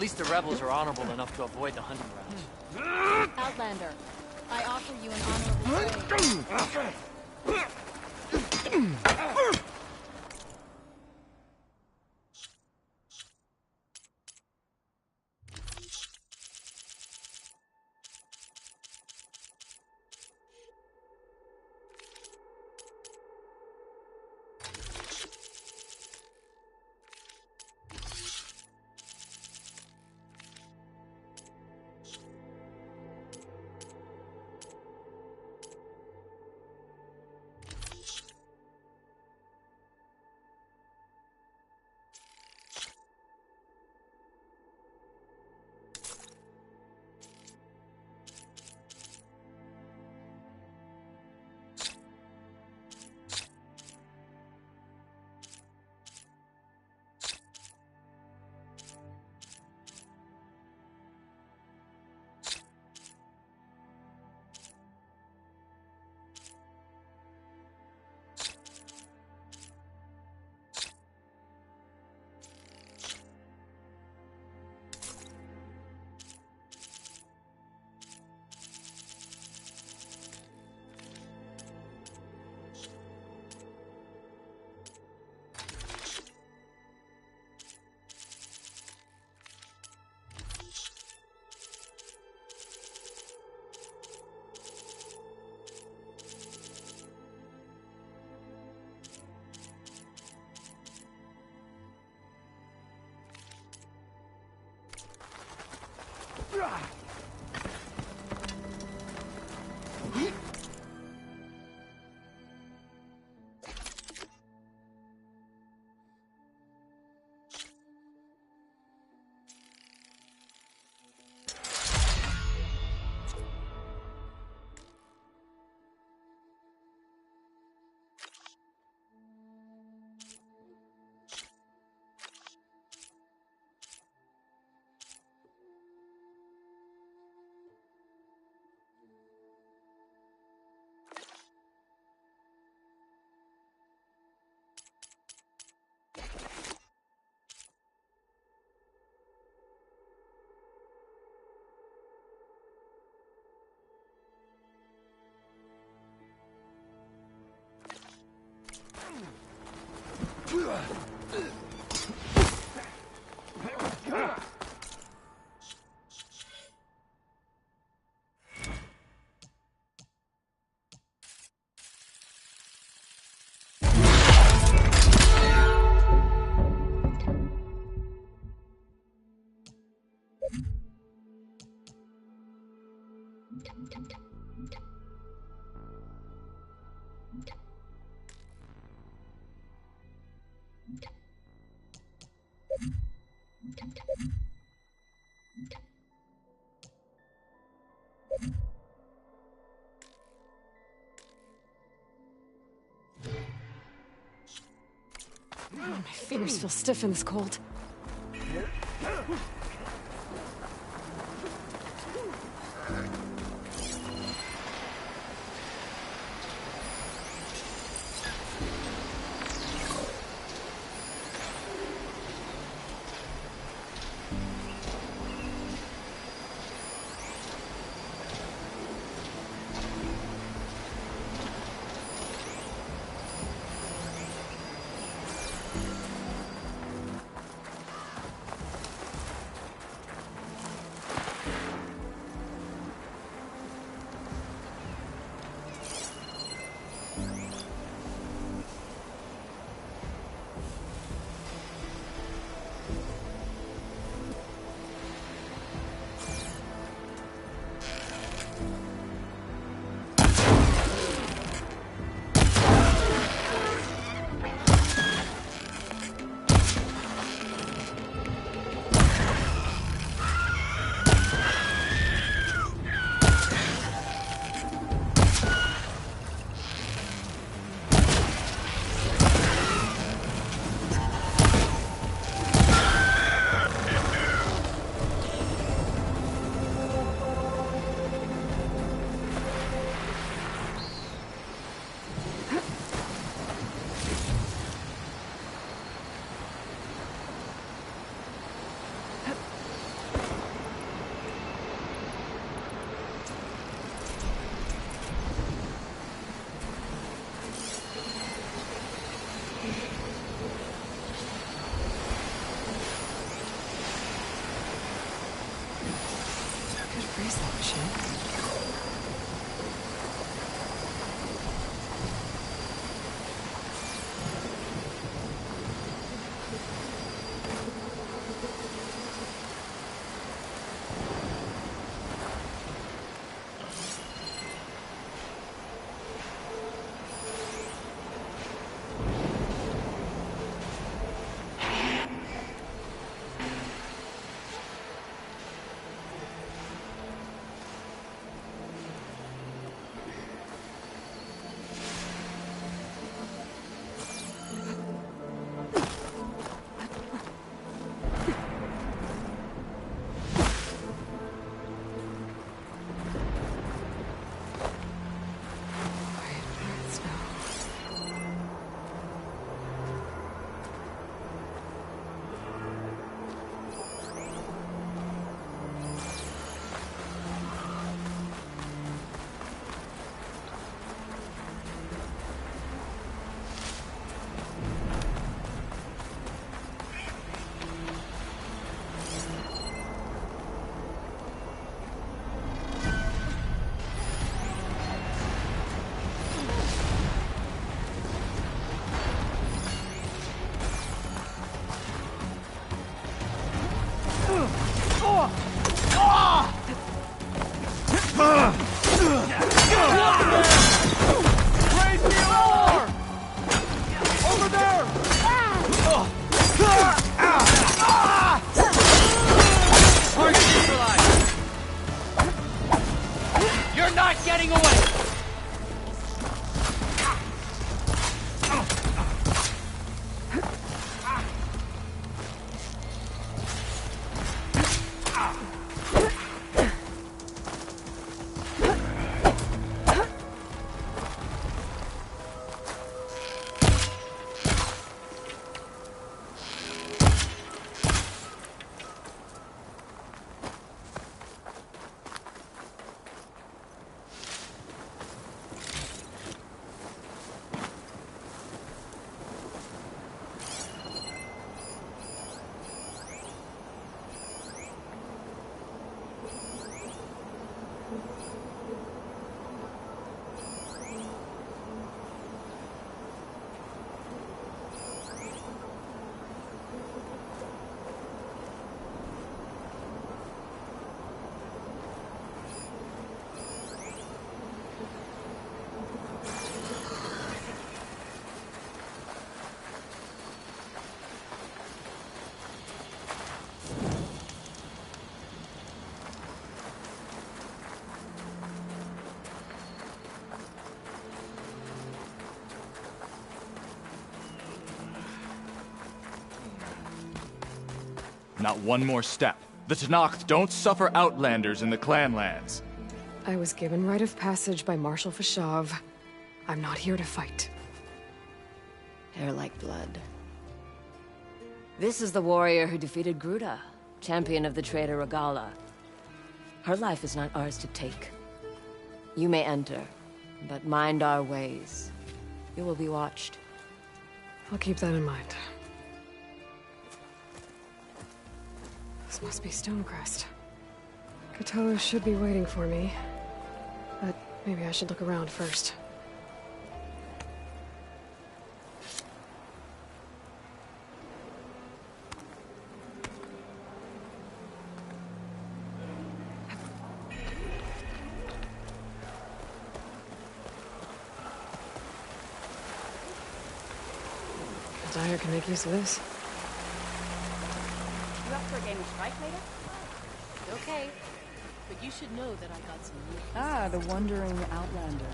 least the rebels are honorable enough to avoid the hunting grounds. Outlander, I offer you an honorable trade. My fingers feel stiff in this cold. freeze that machine. Not one more step. The Tenakth don't suffer outlanders in the Clanlands. I was given rite of passage by Marshal Fashav. I'm not here to fight. Hair like blood. This is the warrior who defeated Gruta, champion of the traitor Regalla. Her life is not ours to take. You may enter, but mind our ways. You will be watched. I'll keep that in mind. This must be Stonecrest. Cthulhu should be waiting for me. But maybe I should look around first. Dyer can make use of this. You up for a game of Strike later? Okay. But you should know that I got some new pieces. Ah, the wandering outlander.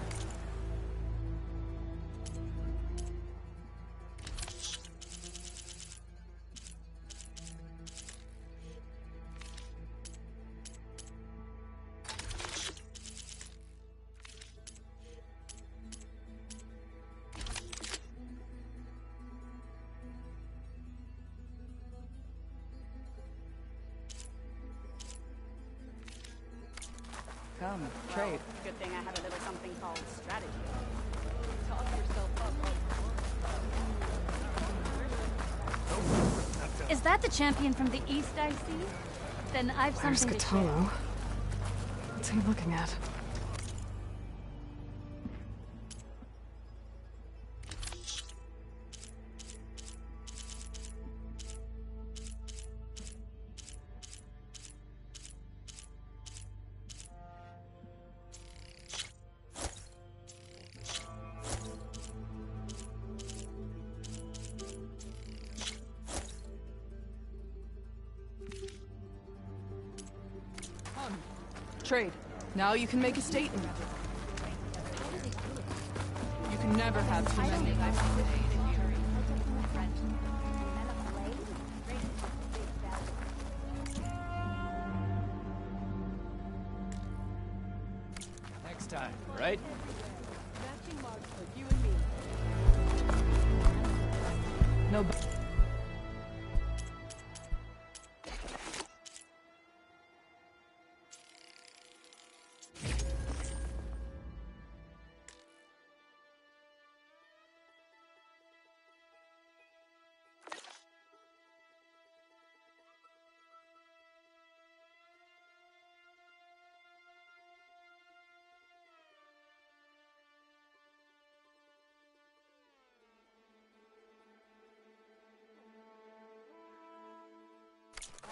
Come, trade. Good thing I have a little something called strategy. Talk yourself up. Is that the champion from the east I see? Then I've Where's something to Cthulhu? share. What's he looking at? Trade. Now you can make a statement. You can never have too many. Next time, right? Matching marks for you and me. No.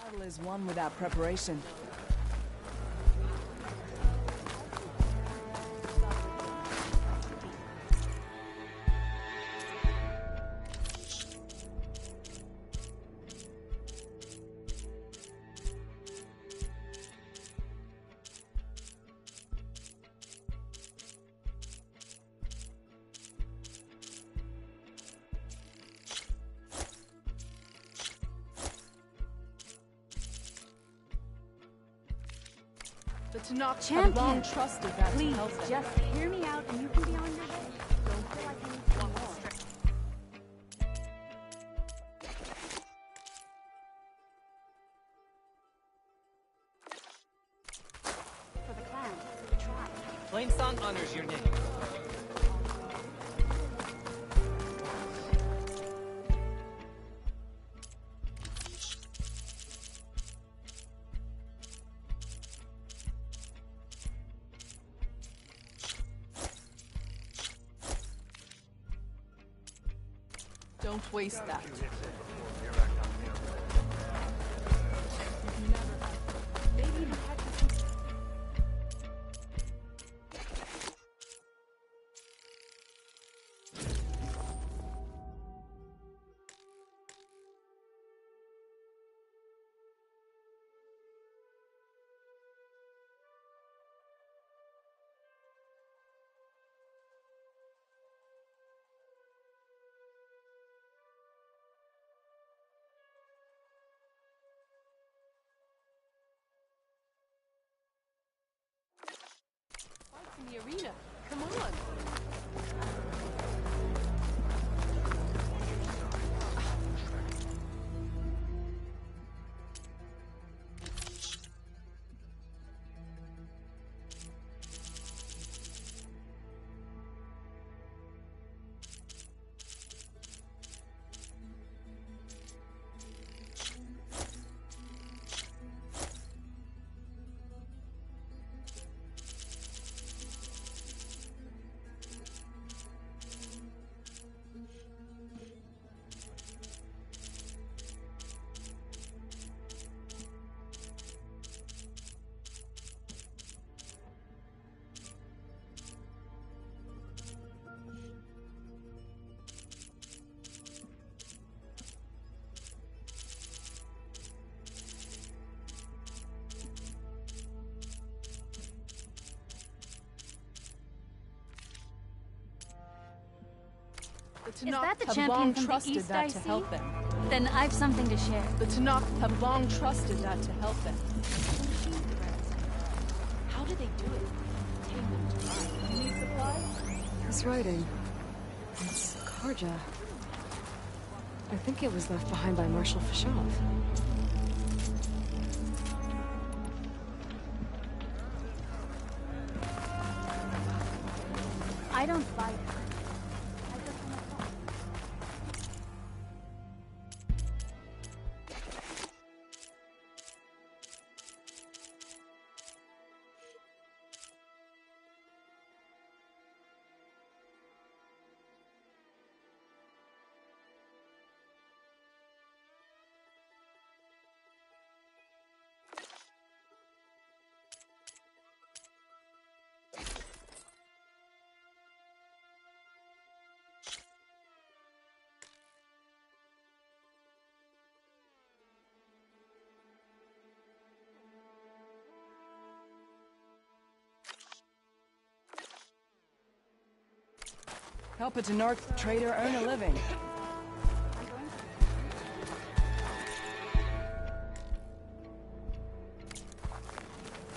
Battle is won without preparation. The Tanakh Champion, have long trusted that to please, help them. just hear me out and you can be on your way. Don't feel like I need to more. For the clan, for the tribe. Flamesong honors your name. Don't waste that. In the arena. Come on. The Is that the Tanakh have champion long from the trusted east that I to see? help them. Then I've something to share. The Tanakh have long trusted that to help them. How do they do it? Take them to life. You need supplies? This writing. It's Karja. I think it was left behind by Marshal Fashov. I don't fight her. I just want to talk. Help a Tenarth trader earn a living.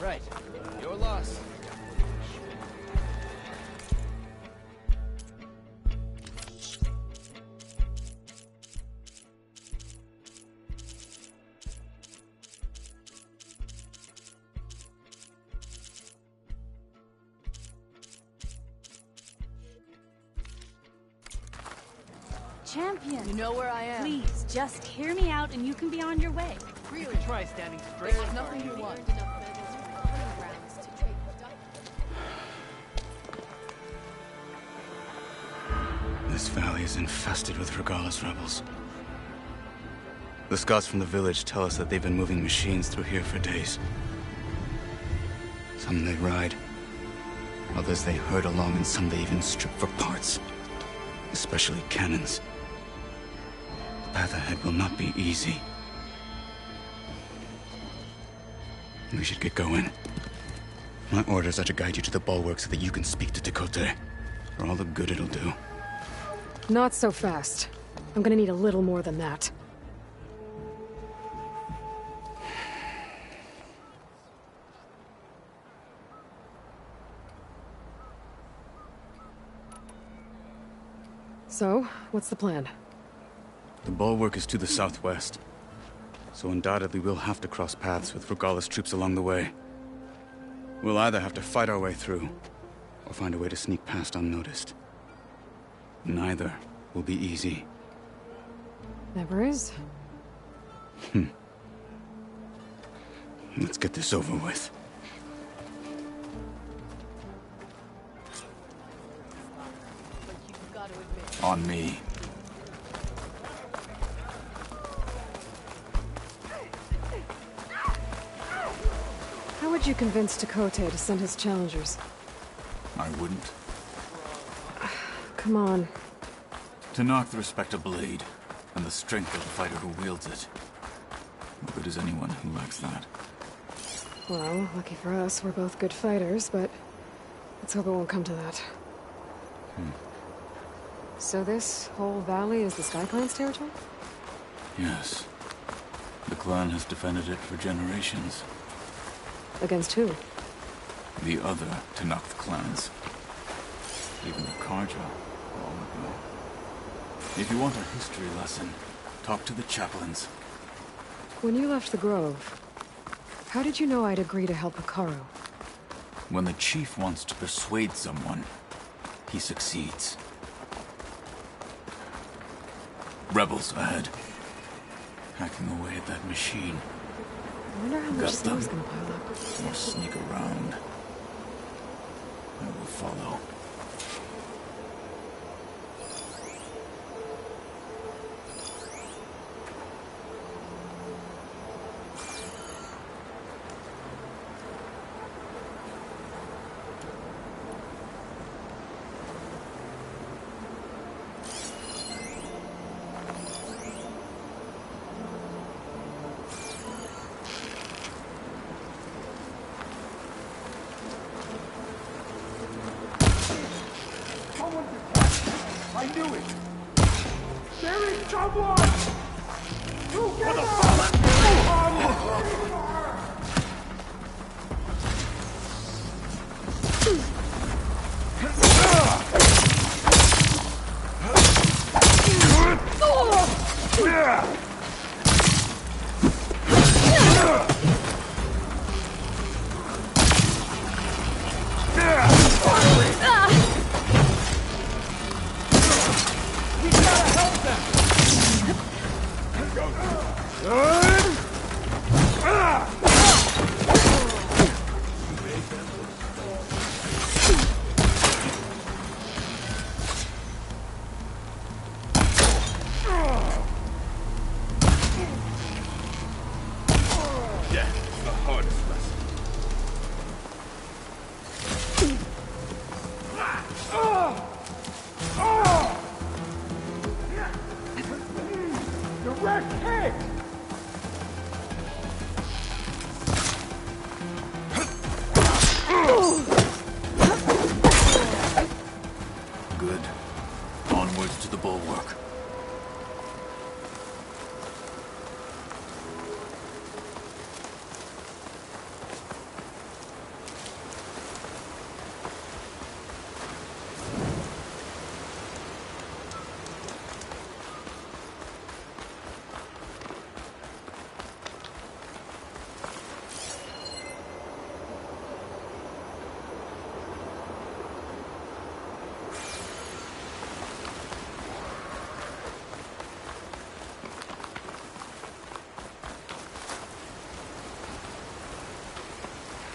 Right. Your loss. Champion! You know where I am. Please, just hear me out and you can be on your way. Really try standing straight. There's nothing you want. This valley is infested with Regalla's rebels. The scouts from the village tell us that they've been moving machines through here for days. Some they ride, others they herd along, and some they even strip for parts. Especially cannons. The path ahead will not be easy. We should get going. My orders are to guide you to the bulwark so that you can speak to Tekotteh. For all the good it'll do. Not so fast. I'm gonna need a little more than that. So, what's the plan? The bulwark is to the southwest. So undoubtedly we'll have to cross paths with Regalla's troops along the way. We'll either have to fight our way through, or find a way to sneak past unnoticed. Neither will be easy. Never is. Let's get this over with. On me. How would you convince Tekotteh to send his challengers? I wouldn't. Come on. Tenarth respect a blade, and the strength of the fighter who wields it. What good is anyone who lacks that? Well, lucky for us, we're both good fighters, but let's hope it won't come to that. So this whole valley is the Sky Clan's territory? Yes. The clan has defended it for generations. Against who? The other Tenakth clans. Even the Carja, long ago. If you want a history lesson, talk to the chaplains. When you left the Grove, how did you know I'd agree to help Hekarro? When the chief wants to persuade someone, he succeeds. Rebels ahead. Hacking away at that machine. I wonder how much Got snow's them. gonna pile up. Or sneak around. I will follow. I knew it! There is someone!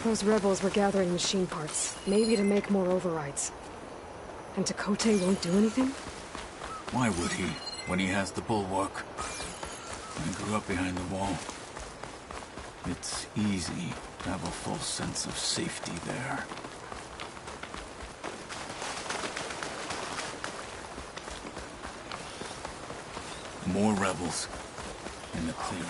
Those rebels were gathering machine parts, maybe to make more overrides. And Tekotteh won't do anything? Why would he, when he has the bulwark? I grew up behind the wall. It's easy to have a false sense of safety there. More rebels in the clearing.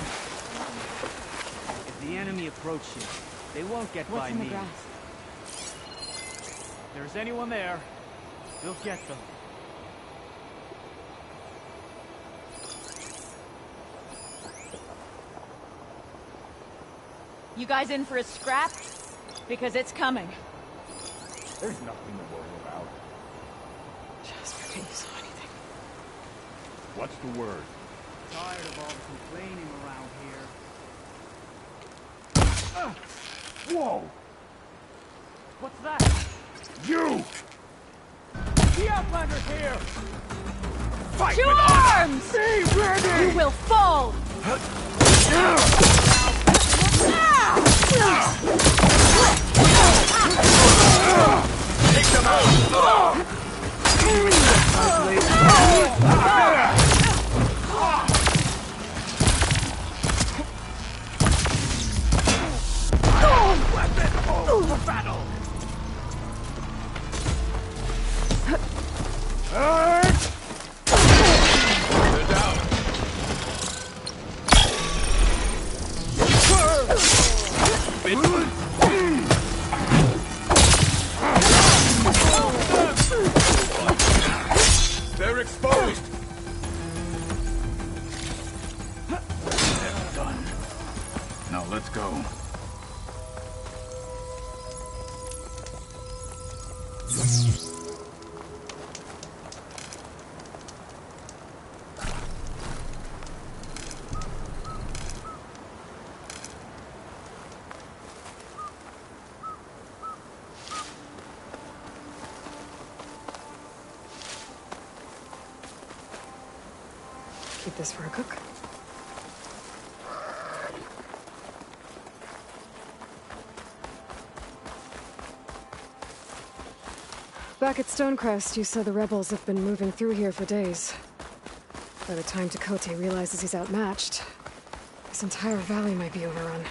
If the enemy approaches, they won't get What's by in the me. grass? If there's anyone there, we'll get them. You guys in for a scrap? Because it's coming. There's nothing to worry about. Jasper, can you saw anything? What's the word? Tired of all the complaining around here. Whoa! What's that? You! The Outlander's here! Fight To with us! arms! Be ready! You will fall! Take them out! Weapon for battle! They're down. They're exposed. That's done. Now let's go. Keep this for a cook. Back at Stonecrest, you said the rebels have been moving through here for days. By the time Tekotteh realizes he's outmatched, this entire valley might be overrun.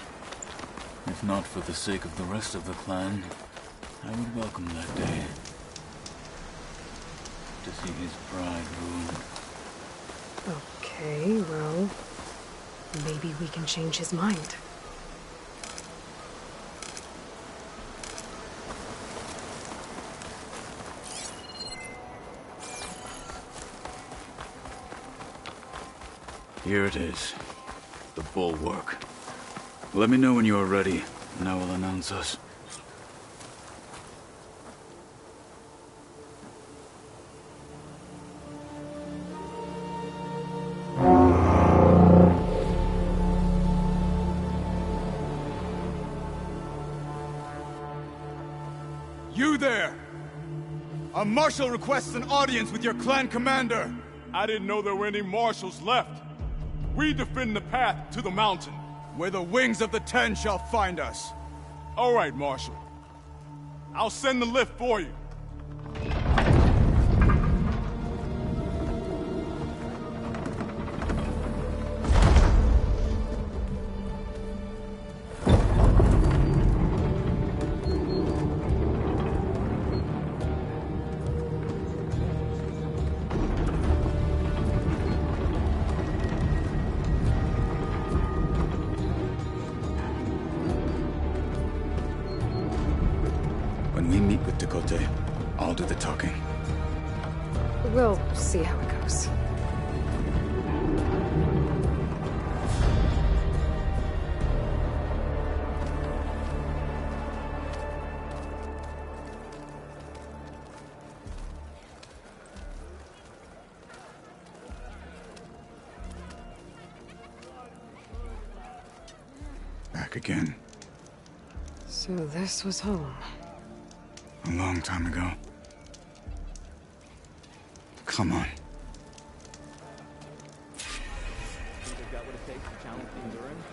If not for the sake of the rest of the clan, I would welcome that day. To see his pride ruined. Okay, well, maybe we can change his mind. Here it is. The bulwark. Let me know when you are ready, and I will announce us. You there! A marshal requests an audience with your clan commander. I didn't know there were any marshals left. We defend the path to the mountain. Where the wings of the Ten shall find us. All right, Marshal. I'll send the lift for you. When we meet with Tekotteh, I'll do the talking. We'll see how it goes. Back again. So this was home. A long time ago. Come on. Think they've got what it takes to challenge the Endurance?